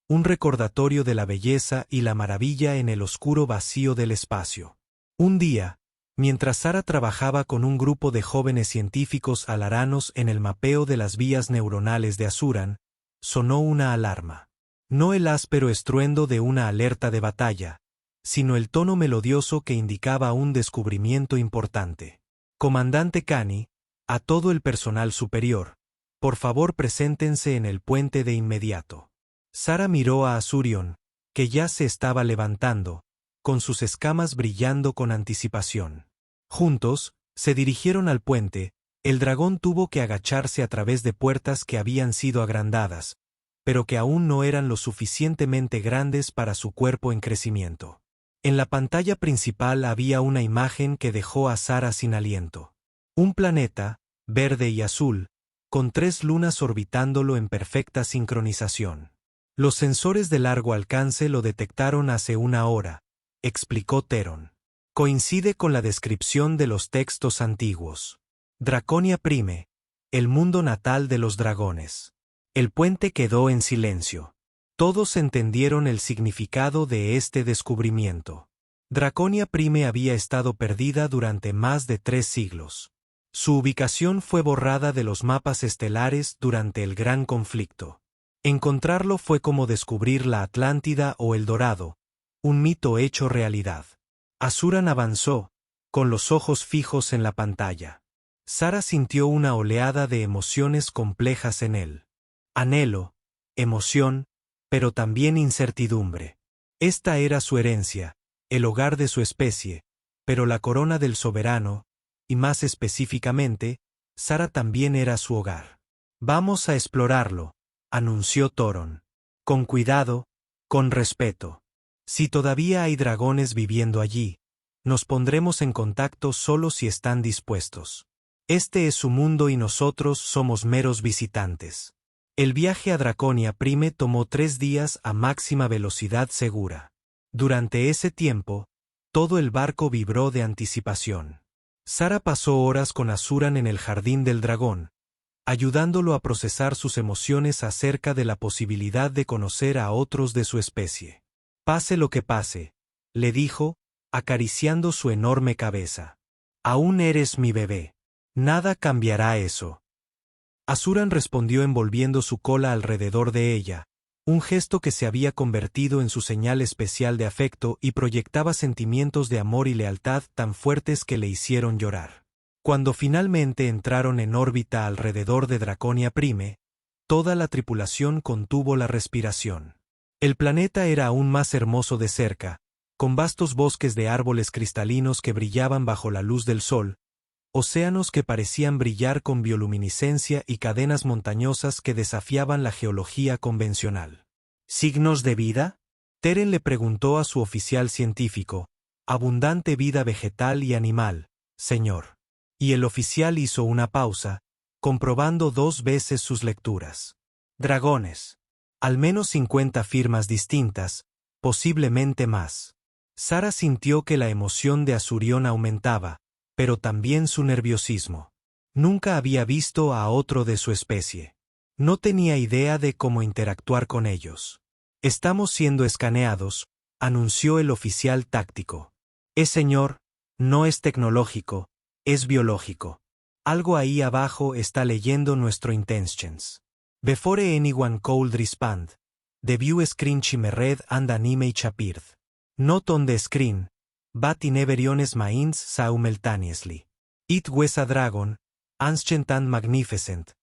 Speaker 1: un recordatorio de la belleza y la maravilla en el oscuro vacío del espacio. Un día, mientras Sara trabajaba con un grupo de jóvenes científicos alaranos en el mapeo de las vías neuronales de Asuran, sonó una alarma. No el áspero estruendo de una alerta de batalla, sino el tono melodioso que indicaba un descubrimiento importante. «Comandante Kani, a todo el personal superior, por favor preséntense en el puente de inmediato». Sara miró a Asurion, que ya se estaba levantando, con sus escamas brillando con anticipación. Juntos, se dirigieron al puente. El dragón tuvo que agacharse a través de puertas que habían sido agrandadas, pero que aún no eran lo suficientemente grandes para su cuerpo en crecimiento. En la pantalla principal había una imagen que dejó a Sara sin aliento. Un planeta, verde y azul, con 3 lunas orbitándolo en perfecta sincronización. «Los sensores de largo alcance lo detectaron hace 1 hora», explicó Theron. «Coincide con la descripción de los textos antiguos. Draconia Prime, el mundo natal de los dragones». El puente quedó en silencio. Todos entendieron el significado de este descubrimiento. Draconia Prime había estado perdida durante más de 3 siglos. Su ubicación fue borrada de los mapas estelares durante el Gran Conflicto. Encontrarlo fue como descubrir la Atlántida o el Dorado, un mito hecho realidad. Asuran avanzó, con los ojos fijos en la pantalla. Sara sintió una oleada de emociones complejas en él. Anhelo, emoción, pero también incertidumbre. Esta era su herencia, el hogar de su especie, pero la corona del soberano, y más específicamente, Sara también era su hogar. Vamos a explorarlo, anunció Thoron. Con cuidado, con respeto. Si todavía hay dragones viviendo allí, nos pondremos en contacto solo si están dispuestos. Este es su mundo y nosotros somos meros visitantes. El viaje a Draconia Prime tomó 3 días a máxima velocidad segura. Durante ese tiempo, todo el barco vibró de anticipación. Sara pasó horas con Asuran en el jardín del dragón, ayudándolo a procesar sus emociones acerca de la posibilidad de conocer a otros de su especie. Pase lo que pase, le dijo, acariciando su enorme cabeza. Aún eres mi bebé. Nada cambiará eso. Asuran respondió envolviendo su cola alrededor de ella, un gesto que se había convertido en su señal especial de afecto y proyectaba sentimientos de amor y lealtad tan fuertes que le hicieron llorar. Cuando finalmente entraron en órbita alrededor de Draconia Prime, toda la tripulación contuvo la respiración. El planeta era aún más hermoso de cerca, con vastos bosques de árboles cristalinos que brillaban bajo la luz del sol, océanos que parecían brillar con bioluminiscencia y cadenas montañosas que desafiaban la geología convencional. ¿Signos de vida? Teren le preguntó a su oficial científico. Abundante vida vegetal y animal, señor. Y el oficial hizo una pausa, comprobando 2 veces sus lecturas. Dragones. Al menos 50 firmas distintas, posiblemente más. Sara sintió que la emoción de Asurión aumentaba, pero también su nerviosismo. Nunca había visto a otro de su especie. No tenía idea de cómo interactuar con ellos. Estamos siendo escaneados, anunció el oficial táctico. Señor, no es tecnológico, es biológico. Algo ahí abajo está leyendo nuestro intentions. Before anyone could respond, the view screen chimered and an image appeared. Not on the screen, but in everyone's minds simultaneously. It was a dragon, ancient and magnificent,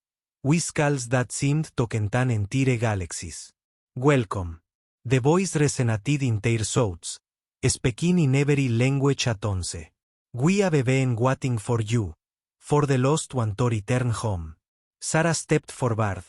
Speaker 1: with scales that seemed to contain entire galaxies. Welcome. The voice resonated in their thoughts, speaking in every language at once. We have been waiting for you, for the lost one to return home. Sara stepped forward,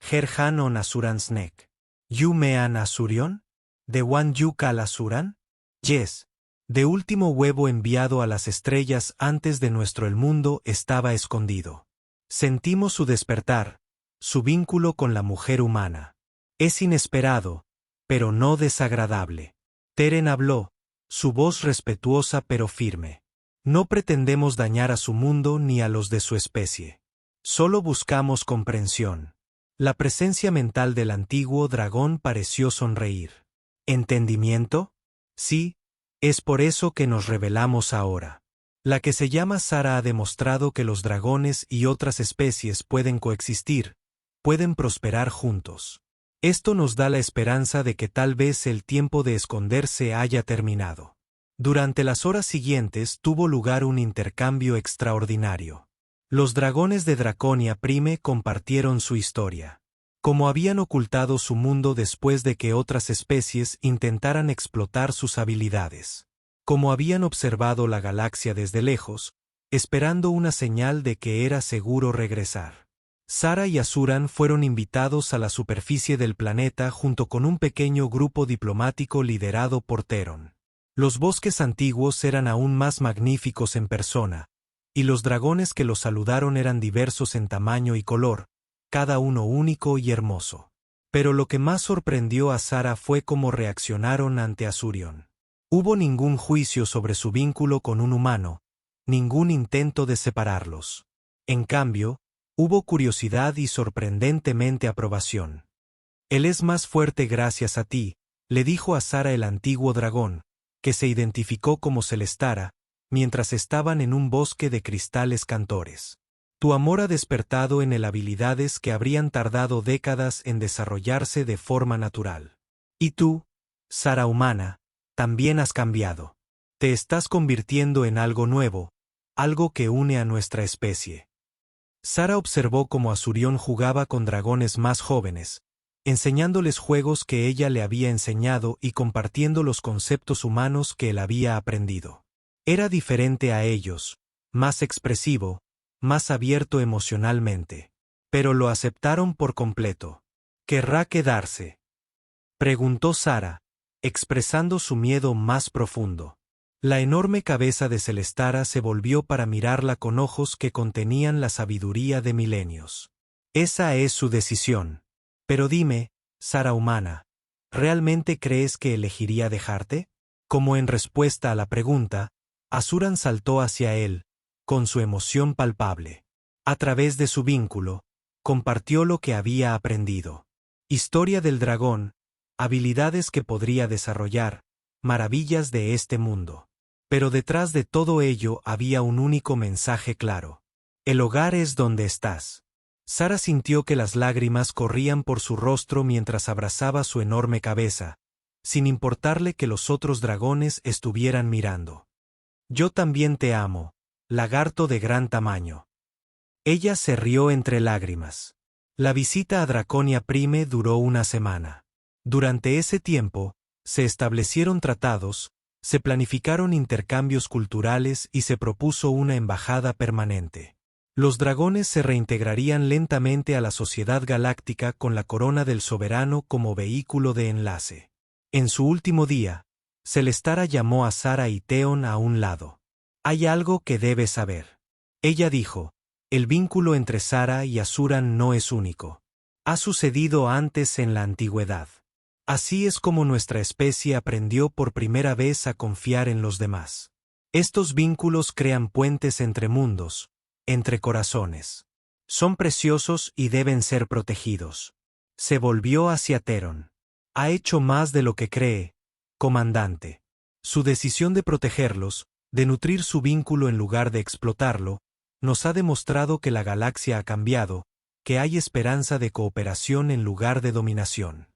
Speaker 1: her hand on Asuran's neck. You mean Asurion? The one you call Asuran? Yes. De último huevo enviado a las estrellas antes de nuestro el mundo estaba escondido. Sentimos su despertar, su vínculo con la mujer humana. Es inesperado, pero no desagradable. Teren habló, su voz respetuosa pero firme. No pretendemos dañar a su mundo ni a los de su especie. Solo buscamos comprensión. La presencia mental del antiguo dragón pareció sonreír. ¿Entendimiento? Sí. Es por eso que nos revelamos ahora. La que se llama Sara ha demostrado que los dragones y otras especies pueden coexistir, pueden prosperar juntos. Esto nos da la esperanza de que tal vez el tiempo de esconderse haya terminado. Durante las horas siguientes tuvo lugar un intercambio extraordinario. Los dragones de Draconia Prime compartieron su historia. Cómo habían ocultado su mundo después de que otras especies intentaran explotar sus habilidades. Cómo habían observado la galaxia desde lejos, esperando una señal de que era seguro regresar. Sara y Asuran fueron invitados a la superficie del planeta junto con un pequeño grupo diplomático liderado por Theron. Los bosques antiguos eran aún más magníficos en persona, y los dragones que los saludaron eran diversos en tamaño y color, cada uno único y hermoso. Pero lo que más sorprendió a Sara fue cómo reaccionaron ante Asurion. Hubo ningún juicio sobre su vínculo con un humano, ningún intento de separarlos. En cambio, hubo curiosidad y sorprendentemente aprobación. Él es más fuerte gracias a ti, le dijo a Sara el antiguo dragón, que se identificó como Celestara, mientras estaban en un bosque de cristales cantores. Tu amor ha despertado en él habilidades que habrían tardado décadas en desarrollarse de forma natural. Y tú, Sara humana, también has cambiado. Te estás convirtiendo en algo nuevo, algo que une a nuestra especie. Sara observó cómo Azurión jugaba con dragones más jóvenes, enseñándoles juegos que ella le había enseñado y compartiendo los conceptos humanos que él había aprendido. Era diferente a ellos, más expresivo, más abierto emocionalmente. Pero lo aceptaron por completo. ¿Querrá quedarse?, preguntó Sara, expresando su miedo más profundo. La enorme cabeza de Celestara se volvió para mirarla con ojos que contenían la sabiduría de milenios. Esa es su decisión. Pero dime, Sara humana, ¿realmente crees que elegiría dejarte? Como en respuesta a la pregunta, Asuran saltó hacia él, con su emoción palpable. A través de su vínculo, compartió lo que había aprendido. Historia del dragón, habilidades que podría desarrollar, maravillas de este mundo. Pero detrás de todo ello había un único mensaje claro. El hogar es donde estás. Sara sintió que las lágrimas corrían por su rostro mientras abrazaba su enorme cabeza, sin importarle que los otros dragones estuvieran mirando. Yo también te amo, lagarto de gran tamaño. Ella se rió entre lágrimas. La visita a Draconia Prime duró una semana. Durante ese tiempo, se establecieron tratados, se planificaron intercambios culturales y se propuso una embajada permanente. Los dragones se reintegrarían lentamente a la sociedad galáctica con la corona del soberano como vehículo de enlace. En su último día, Celestara llamó a Sara y Theon a un lado. Hay algo que debes saber. Ella dijo, el vínculo entre Sara y Asuran no es único. Ha sucedido antes en la antigüedad. Así es como nuestra especie aprendió por primera vez a confiar en los demás. Estos vínculos crean puentes entre mundos, entre corazones. Son preciosos y deben ser protegidos. Se volvió hacia Theron. Ha hecho más de lo que cree, comandante. Su decisión de protegerlos, de nutrir su vínculo en lugar de explotarlo, nos ha demostrado que la galaxia ha cambiado, que hay esperanza de cooperación en lugar de dominación.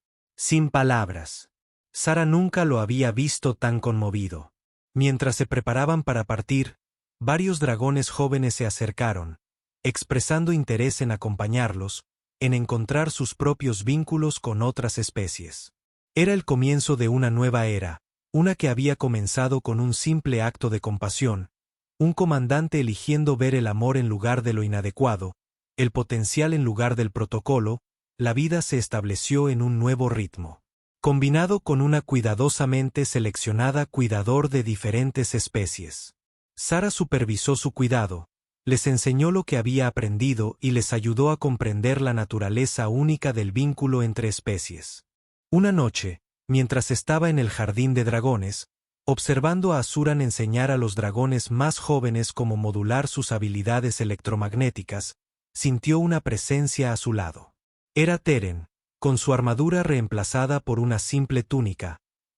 Speaker 1: Sin palabras. Sara nunca lo había visto tan conmovido. Mientras se preparaban para partir, varios dragones jóvenes se acercaron, expresando interés en acompañarlos, en encontrar sus propios vínculos con otras especies. Era el comienzo de una nueva era, una que había comenzado con un simple acto de compasión, un comandante eligiendo ver el amor en lugar de lo inadecuado, el potencial en lugar del protocolo. La vida se estableció en un nuevo ritmo. Combinado con una cuidadosamente seleccionada cuidador de diferentes especies. Sara supervisó su cuidado, les enseñó lo que había aprendido y les ayudó a comprender la naturaleza única del vínculo entre especies. Una noche, mientras estaba en el jardín de dragones, observando a Asuran enseñar a los dragones más jóvenes cómo modular sus habilidades electromagnéticas, sintió una presencia a su lado. Era Teren, con su armadura reemplazada por una simple túnica,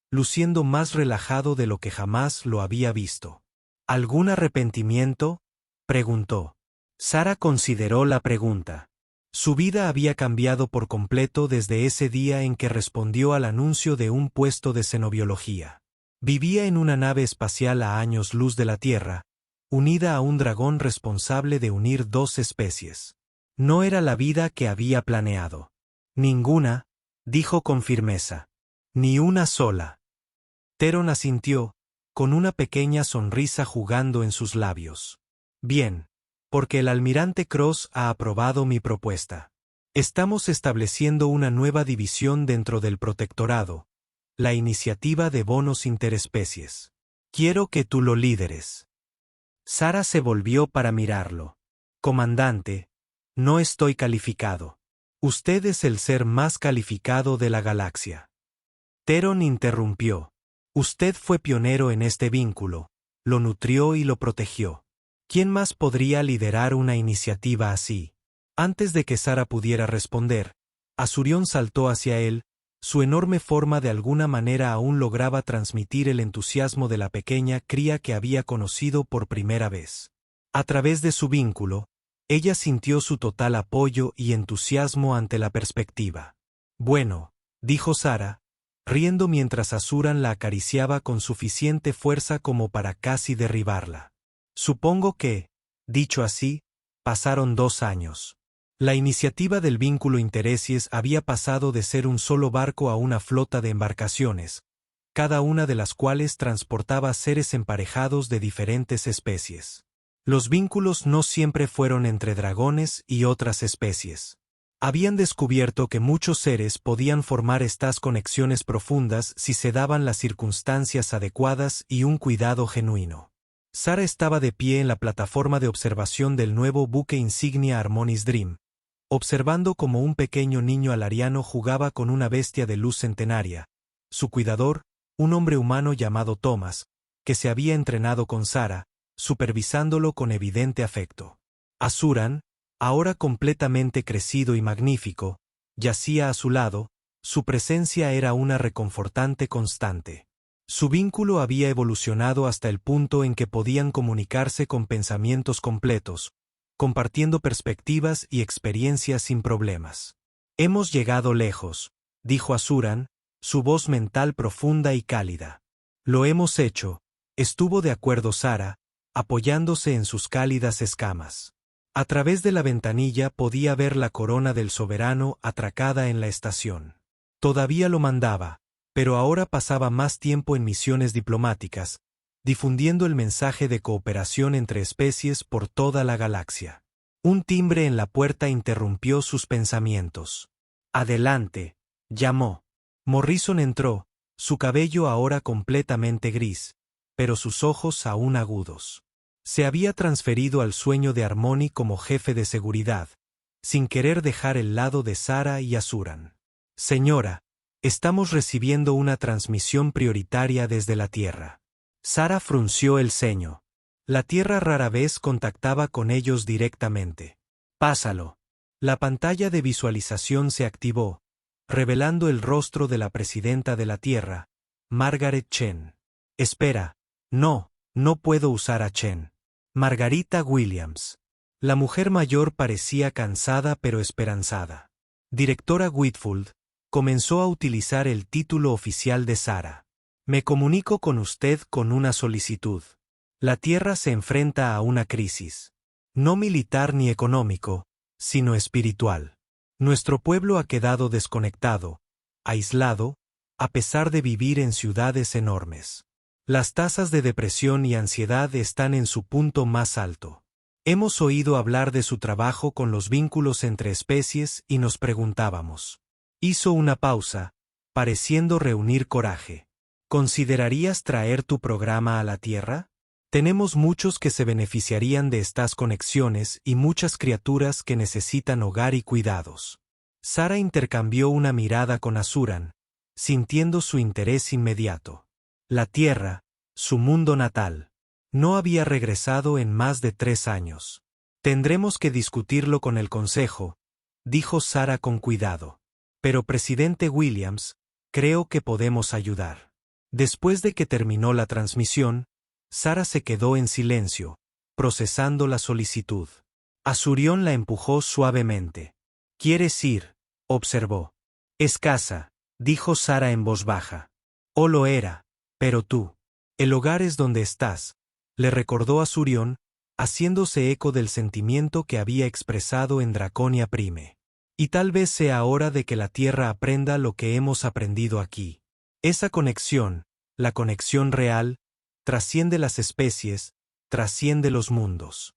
Speaker 1: luciendo más relajado de lo que jamás lo había visto. ¿Algún arrepentimiento?, preguntó. Sara consideró la pregunta. Su vida había cambiado por completo desde ese día en que respondió al anuncio de un puesto de xenobiología. Vivía en una nave espacial a años luz de la Tierra, unida a un dragón responsable de unir dos especies. No era la vida que había planeado. Ninguna, dijo con firmeza. Ni una sola. Theron asintió, con una pequeña sonrisa jugando en sus labios. Bien, porque el almirante Cross ha aprobado mi propuesta. Estamos estableciendo una nueva división dentro del protectorado, la iniciativa de bonos interespecies. Quiero que tú lo lideres. Sara se volvió para mirarlo. Comandante, no estoy calificado. Usted es el ser más calificado de la galaxia. Theron interrumpió. Usted fue pionero en este vínculo, lo nutrió y lo protegió. ¿Quién más podría liderar una iniciativa así? Antes de que Sara pudiera responder, Azurión saltó hacia él, su enorme forma de alguna manera aún lograba transmitir el entusiasmo de la pequeña cría que había conocido por primera vez. A través de su vínculo, ella sintió su total apoyo y entusiasmo ante la perspectiva. Bueno, dijo Sara, riendo mientras Asuran la acariciaba con suficiente fuerza como para casi derribarla. Supongo que, dicho así, pasaron 2 años. La iniciativa del vínculo Interesies había pasado de ser un solo barco a una flota de embarcaciones, cada una de las cuales transportaba seres emparejados de diferentes especies. Los vínculos no siempre fueron entre dragones y otras especies. Habían descubierto que muchos seres podían formar estas conexiones profundas si se daban las circunstancias adecuadas y un cuidado genuino. Sara estaba de pie en la plataforma de observación del nuevo buque insignia Harmony's Dream, observando cómo un pequeño niño alariano jugaba con una bestia de luz centenaria. Su cuidador, un hombre humano llamado Thomas, que se había entrenado con Sara, supervisándolo con evidente afecto. Asuran, ahora completamente crecido y magnífico, yacía a su lado, su presencia era una reconfortante constante. Su vínculo había evolucionado hasta el punto en que podían comunicarse con pensamientos completos, compartiendo perspectivas y experiencias sin problemas. Hemos llegado lejos, dijo Asuran, su voz mental profunda y cálida. Lo hemos hecho, estuvo de acuerdo Sara, apoyándose en sus cálidas escamas. A través de la ventanilla podía ver la corona del soberano atracada en la estación. Todavía lo mandaba, pero ahora pasaba más tiempo en misiones diplomáticas, difundiendo el mensaje de cooperación entre especies por toda la galaxia. Un timbre en la puerta interrumpió sus pensamientos. «Adelante», llamó. Morrison entró, su cabello ahora completamente gris, pero sus ojos aún agudos. Se había transferido al sueño de Harmony como jefe de seguridad, sin querer dejar el lado de Sara y Asuran. «Señora, estamos recibiendo una transmisión prioritaria desde la Tierra». Sara frunció el ceño. La Tierra rara vez contactaba con ellos directamente. «Pásalo». La pantalla de visualización se activó, revelando el rostro de la presidenta de la Tierra, Margaret Chen. «Espera, no puedo usar a Chen. Margarita Williams». La mujer mayor parecía cansada pero esperanzada. «Directora Whitfield», comenzó a utilizar el título oficial de Sara. «Me comunico con usted con una solicitud. La Tierra se enfrenta a una crisis. No militar ni económico, sino espiritual. Nuestro pueblo ha quedado desconectado, aislado, a pesar de vivir en ciudades enormes. Las tasas de depresión y ansiedad están en su punto más alto. Hemos oído hablar de su trabajo con los vínculos entre especies y nos preguntábamos». Hizo una pausa, pareciendo reunir coraje. «¿Considerarías traer tu programa a la Tierra? Tenemos muchos que se beneficiarían de estas conexiones y muchas criaturas que necesitan hogar y cuidados». Sara intercambió una mirada con Asuran, sintiendo su interés inmediato. La Tierra, su mundo natal, no había regresado en más de 3 años. «Tendremos que discutirlo con el Consejo», dijo Sara con cuidado. «Pero presidente Williams, creo que podemos ayudar». Después de que terminó la transmisión, Sara se quedó en silencio, procesando la solicitud. Asurión la empujó suavemente. «¿Quieres ir?», observó. «Es casa», dijo Sara en voz baja. «O lo era, pero tú. El hogar es donde estás», le recordó Asurión, haciéndose eco del sentimiento que había expresado en Draconia Prime. «Y tal vez sea hora de que la Tierra aprenda lo que hemos aprendido aquí. Esa conexión, la conexión real, trasciende las especies, trasciende los mundos».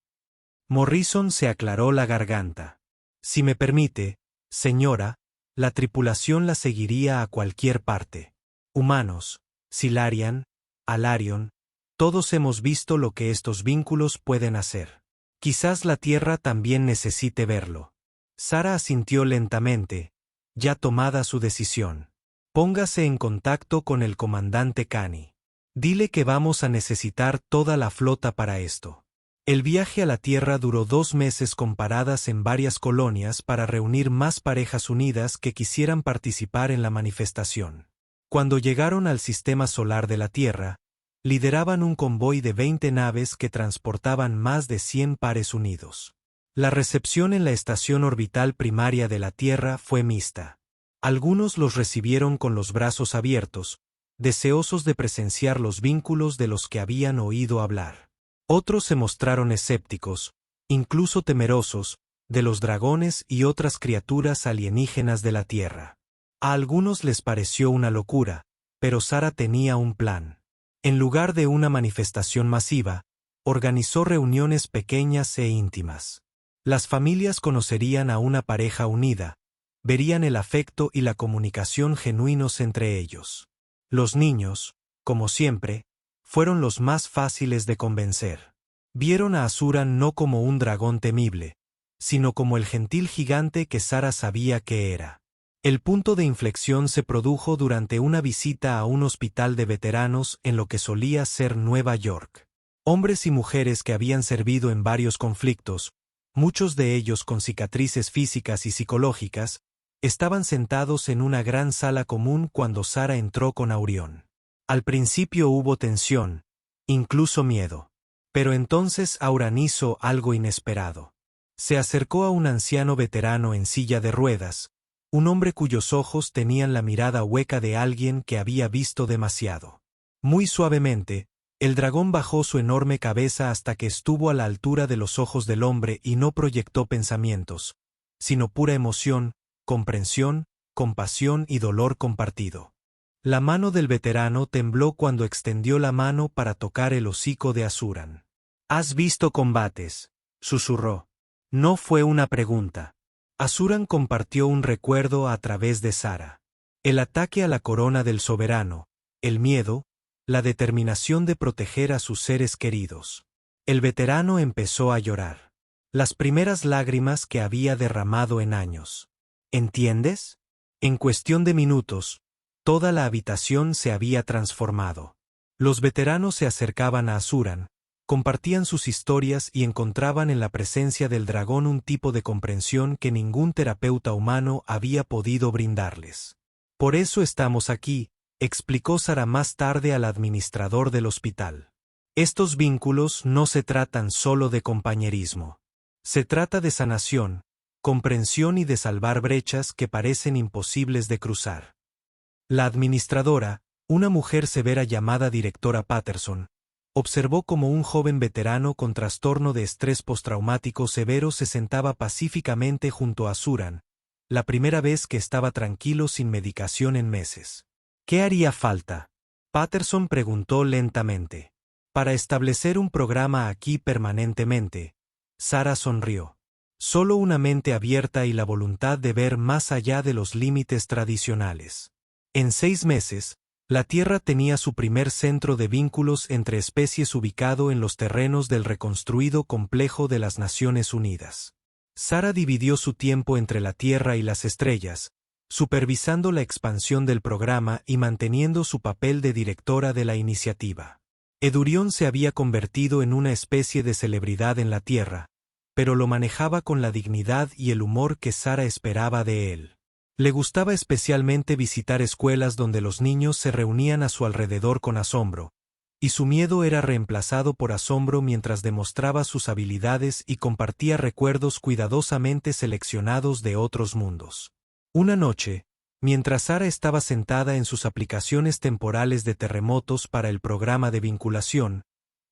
Speaker 1: Morrison se aclaró la garganta. «Si me permite, señora, la tripulación la seguiría a cualquier parte. Humanos, Silarian, Alarion, todos hemos visto lo que estos vínculos pueden hacer. Quizás la Tierra también necesite verlo». Sara asintió lentamente, ya tomada su decisión. «Póngase en contacto con el comandante Kani. Dile que vamos a necesitar toda la flota para esto». El viaje a la Tierra duró 2 meses con paradas en varias colonias para reunir más parejas unidas que quisieran participar en la manifestación. Cuando llegaron al sistema solar de la Tierra, lideraban un convoy de 20 naves que transportaban más de 100 pares unidos. La recepción en la estación orbital primaria de la Tierra fue mixta. Algunos los recibieron con los brazos abiertos, deseosos de presenciar los vínculos de los que habían oído hablar. Otros se mostraron escépticos, incluso temerosos, de los dragones y otras criaturas alienígenas de la Tierra. A algunos les pareció una locura, pero Sara tenía un plan. En lugar de una manifestación masiva, organizó reuniones pequeñas e íntimas. Las familias conocerían a una pareja unida, verían el afecto y la comunicación genuinos entre ellos. Los niños, como siempre, fueron los más fáciles de convencer. Vieron a Asuran no como un dragón temible, sino como el gentil gigante que Sara sabía que era. El punto de inflexión se produjo durante una visita a un hospital de veteranos en lo que solía ser Nueva York. Hombres y mujeres que habían servido en varios conflictos, muchos de ellos con cicatrices físicas y psicológicas, estaban sentados en una gran sala común cuando Sara entró con Aurión. Al principio hubo tensión, incluso miedo. Pero entonces Auran hizo algo inesperado. Se acercó a un anciano veterano en silla de ruedas, un hombre cuyos ojos tenían la mirada hueca de alguien que había visto demasiado. Muy suavemente, el dragón bajó su enorme cabeza hasta que estuvo a la altura de los ojos del hombre y no proyectó pensamientos, sino pura emoción, comprensión, compasión y dolor compartido. La mano del veterano tembló cuando extendió la mano para tocar el hocico de Asuran. «¿Has visto combates?», susurró. No fue una pregunta. Asuran compartió un recuerdo a través de Sara. El ataque a la corona del soberano, el miedo, la determinación de proteger a sus seres queridos. El veterano empezó a llorar. Las primeras lágrimas que había derramado en años. ¿Entiendes? En cuestión de minutos, toda la habitación se había transformado. Los veteranos se acercaban a Asuran, compartían sus historias y encontraban en la presencia del dragón un tipo de comprensión que ningún terapeuta humano había podido brindarles. Por eso estamos aquí, explicó Sara más tarde al administrador del hospital. Estos vínculos no se tratan solo de compañerismo. Se trata de sanación, comprensión y de salvar brechas que parecen imposibles de cruzar. La administradora, una mujer severa llamada directora Patterson, observó cómo un joven veterano con trastorno de estrés postraumático severo se sentaba pacíficamente junto a Asuran, la primera vez que estaba tranquilo sin medicación en meses. ¿Qué haría falta?, Patterson preguntó lentamente. Para establecer un programa aquí permanentemente, Sara sonrió. Solo una mente abierta y la voluntad de ver más allá de los límites tradicionales. En 6 meses, la Tierra tenía su primer centro de vínculos entre especies ubicado en los terrenos del reconstruido complejo de las Naciones Unidas. Sara dividió su tiempo entre la Tierra y las estrellas, supervisando la expansión del programa y manteniendo su papel de directora de la iniciativa. Edurión se había convertido en una especie de celebridad en la Tierra, pero lo manejaba con la dignidad y el humor que Sara esperaba de él. Le gustaba especialmente visitar escuelas donde los niños se reunían a su alrededor con asombro, y su miedo era reemplazado por asombro mientras demostraba sus habilidades y compartía recuerdos cuidadosamente seleccionados de otros mundos. Una noche, mientras Sara estaba sentada en sus aplicaciones temporales de terremotos para el programa de vinculación,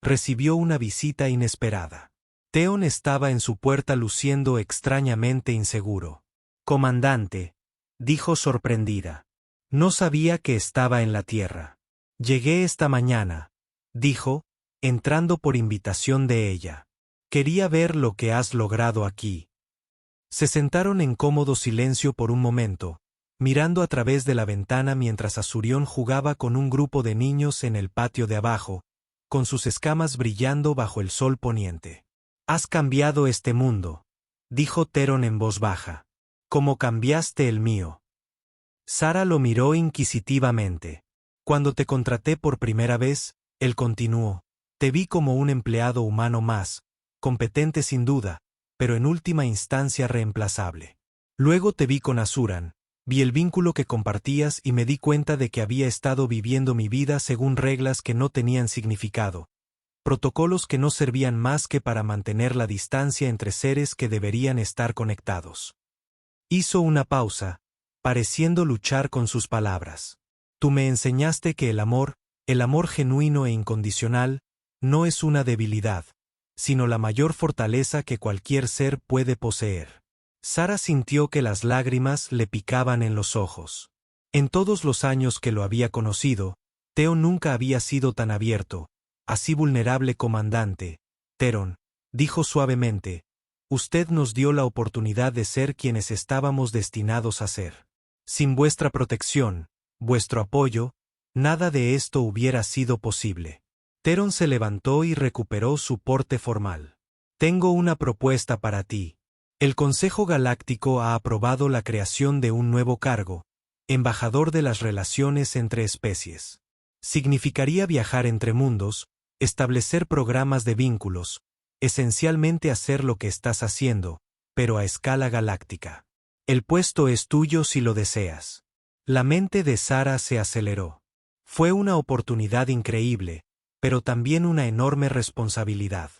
Speaker 1: recibió una visita inesperada. Theon estaba en su puerta luciendo extrañamente inseguro. «Comandante», dijo sorprendida. «No sabía que estaba en la Tierra». «Llegué esta mañana», dijo, entrando por invitación de ella. «Quería ver lo que has logrado aquí». Se sentaron en cómodo silencio por un momento, mirando a través de la ventana mientras Asurión jugaba con un grupo de niños en el patio de abajo, con sus escamas brillando bajo el sol poniente. «Has cambiado este mundo», dijo Theron en voz baja. «Como cambiaste el mío». Sara lo miró inquisitivamente. «Cuando te contraté por primera vez», él continuó, «te vi como un empleado humano más, competente sin duda, pero en última instancia reemplazable. Luego te vi con Asuran, vi el vínculo que compartías y me di cuenta de que había estado viviendo mi vida según reglas que no tenían significado, protocolos que no servían más que para mantener la distancia entre seres que deberían estar conectados». Hizo una pausa, pareciendo luchar con sus palabras. Tú me enseñaste que el amor genuino e incondicional, no es una debilidad, sino la mayor fortaleza que cualquier ser puede poseer. Sara sintió que las lágrimas le picaban en los ojos. En todos los años que lo había conocido, Theo nunca había sido tan abierto, así vulnerable. Comandante Theron, dijo suavemente, usted nos dio la oportunidad de ser quienes estábamos destinados a ser. Sin vuestra protección, vuestro apoyo, nada de esto hubiera sido posible. Theron se levantó y recuperó su porte formal. Tengo una propuesta para ti. El Consejo Galáctico ha aprobado la creación de un nuevo cargo, embajador de las relaciones entre especies. Significaría viajar entre mundos, establecer programas de vínculos, esencialmente hacer lo que estás haciendo, pero a escala galáctica. El puesto es tuyo si lo deseas. La mente de Sara se aceleró. Fue una oportunidad increíble, pero también una enorme responsabilidad.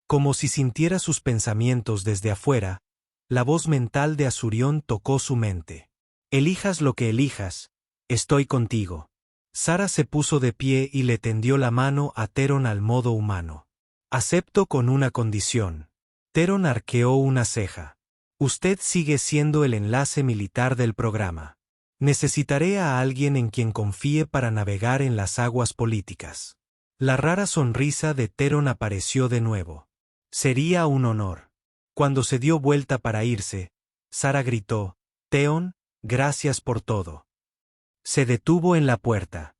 Speaker 1: Como si sintiera sus pensamientos desde afuera, la voz mental de Azurión tocó su mente. Elijas lo que elijas, estoy contigo. Sara se puso de pie y le tendió la mano a Theron al modo humano. Acepto con una condición. Theron arqueó una ceja. Usted sigue siendo el enlace militar del programa. Necesitaré a alguien en quien confíe para navegar en las aguas políticas. La rara sonrisa de Theron apareció de nuevo. Sería un honor. Cuando se dio vuelta para irse, Sara gritó, Theon, gracias por todo. Se detuvo en la puerta.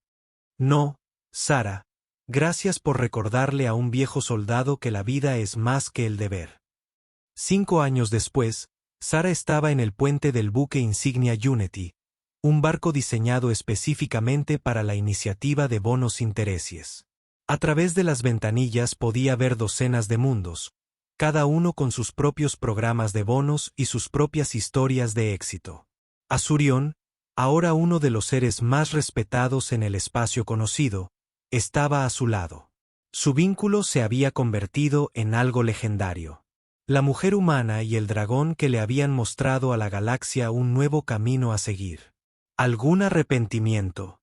Speaker 1: No, Sara, gracias por recordarle a un viejo soldado que la vida es más que el deber. 5 años después, Sara estaba en el puente del buque insignia Unity, un barco diseñado específicamente para la iniciativa de bonos intereses. A través de las ventanillas podía ver docenas de mundos, cada uno con sus propios programas de bonos y sus propias historias de éxito. Azurión, ahora uno de los seres más respetados en el espacio conocido, estaba a su lado. Su vínculo se había convertido en algo legendario. La mujer humana y el dragón que le habían mostrado a la galaxia un nuevo camino a seguir. ¿Algún arrepentimiento?,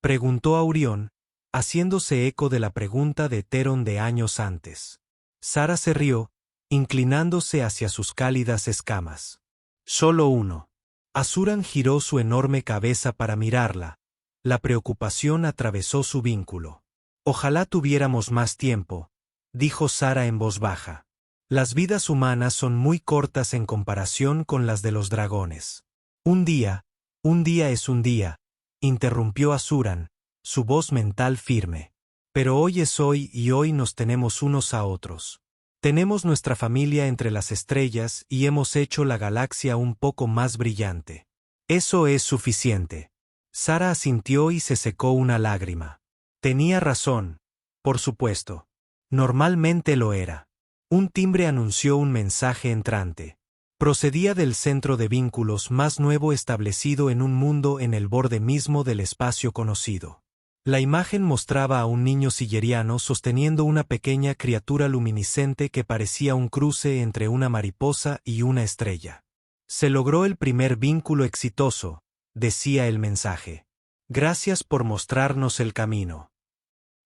Speaker 1: preguntó Aurión, haciéndose eco de la pregunta de Theron de años antes. Sara se rió, inclinándose hacia sus cálidas escamas. Solo uno. Azuran giró su enorme cabeza para mirarla. La preocupación atravesó su vínculo. Ojalá tuviéramos más tiempo, dijo Sara en voz baja. Las vidas humanas son muy cortas en comparación con las de los dragones. Un día es un día, interrumpió Azuran, su voz mental firme. Pero hoy es hoy y hoy nos tenemos unos a otros. Tenemos nuestra familia entre las estrellas y hemos hecho la galaxia un poco más brillante. Eso es suficiente. Sara asintió y se secó una lágrima. Tenía razón, por supuesto. Normalmente lo era. Un timbre anunció un mensaje entrante. Procedía del centro de vínculos más nuevo establecido en un mundo en el borde mismo del espacio conocido. La imagen mostraba a un niño silleriano sosteniendo una pequeña criatura luminiscente que parecía un cruce entre una mariposa y una estrella. Se logró el primer vínculo exitoso, decía el mensaje. Gracias por mostrarnos el camino.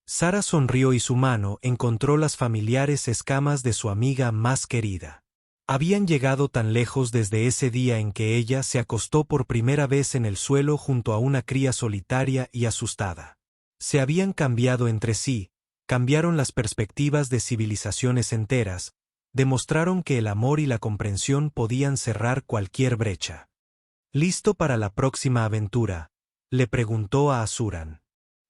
Speaker 1: Sara sonrió y su mano encontró las familiares escamas de su amiga más querida. Habían llegado tan lejos desde ese día en que ella se acostó por primera vez en el suelo junto a una cría solitaria y asustada. Se habían cambiado entre sí, cambiaron las perspectivas de civilizaciones enteras, demostraron que el amor y la comprensión podían cerrar cualquier brecha. ¿Listo para la próxima aventura?, le preguntó a Azuran.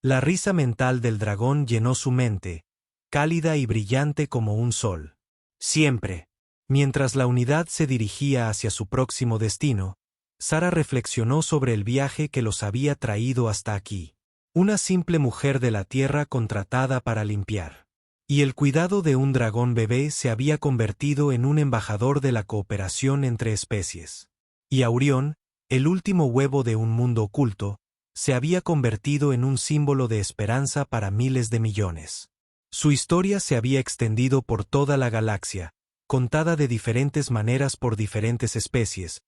Speaker 1: La risa mental del dragón llenó su mente, cálida y brillante como un sol. Siempre. Mientras la unidad se dirigía hacia su próximo destino, Sara reflexionó sobre el viaje que los había traído hasta aquí. Una simple mujer de la tierra contratada para limpiar. Y el cuidado de un dragón bebé se había convertido en un embajador de la cooperación entre especies. Y Aurión, el último huevo de un mundo oculto, se había convertido en un símbolo de esperanza para miles de millones. Su historia se había extendido por toda la galaxia, contada de diferentes maneras por diferentes especies,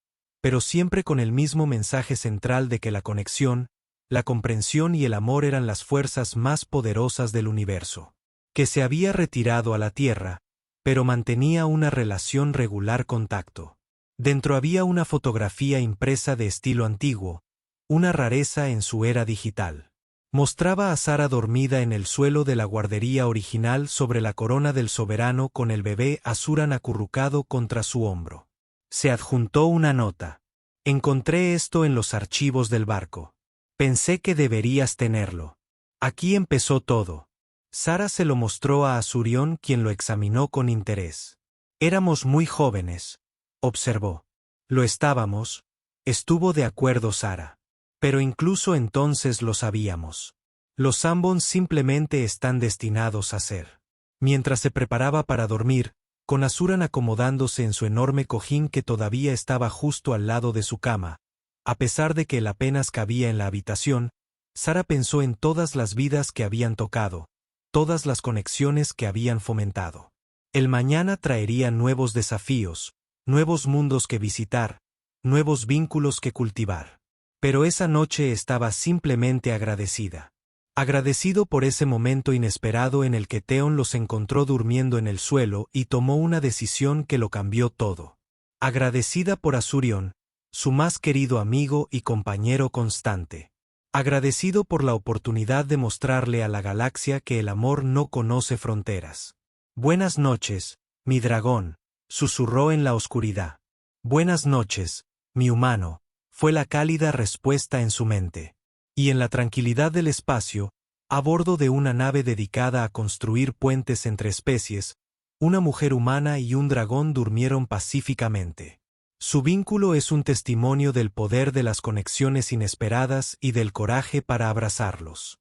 Speaker 1: pero siempre con el mismo mensaje central de que la conexión, la comprensión y el amor eran las fuerzas más poderosas del universo. Que se había retirado a la Tierra, pero mantenía una relación regular contacto. Dentro había una fotografía impresa de estilo antiguo, una rareza en su era digital. Mostraba a Sara dormida en el suelo de la guardería original sobre la corona del soberano con el bebé Asuran acurrucado contra su hombro. Se adjuntó una nota. Encontré esto en los archivos del barco. Pensé que deberías tenerlo. Aquí empezó todo. Sara se lo mostró a Asurión, quien lo examinó con interés. Éramos muy jóvenes, observó. Lo estábamos, estuvo de acuerdo Sara. Pero incluso entonces lo sabíamos. Los Ambons simplemente están destinados a ser. Mientras se preparaba para dormir, con Asuran acomodándose en su enorme cojín que todavía estaba justo al lado de su cama, a pesar de que él apenas cabía en la habitación, Sara pensó en todas las vidas que habían tocado, todas las conexiones que habían fomentado. El mañana traería nuevos desafíos, nuevos mundos que visitar, nuevos vínculos que cultivar. Pero esa noche estaba simplemente agradecida. Agradecido por ese momento inesperado en el que Theon los encontró durmiendo en el suelo y tomó una decisión que lo cambió todo. Agradecida por Asurión, su más querido amigo y compañero constante. Agradecido por la oportunidad de mostrarle a la galaxia que el amor no conoce fronteras. Buenas noches, mi dragón, susurró en la oscuridad. Buenas noches, mi humano, fue la cálida respuesta en su mente. Y en la tranquilidad del espacio, a bordo de una nave dedicada a construir puentes entre especies, una mujer humana y un dragón durmieron pacíficamente. Su vínculo es un testimonio del poder de las conexiones inesperadas y del coraje para abrazarlos.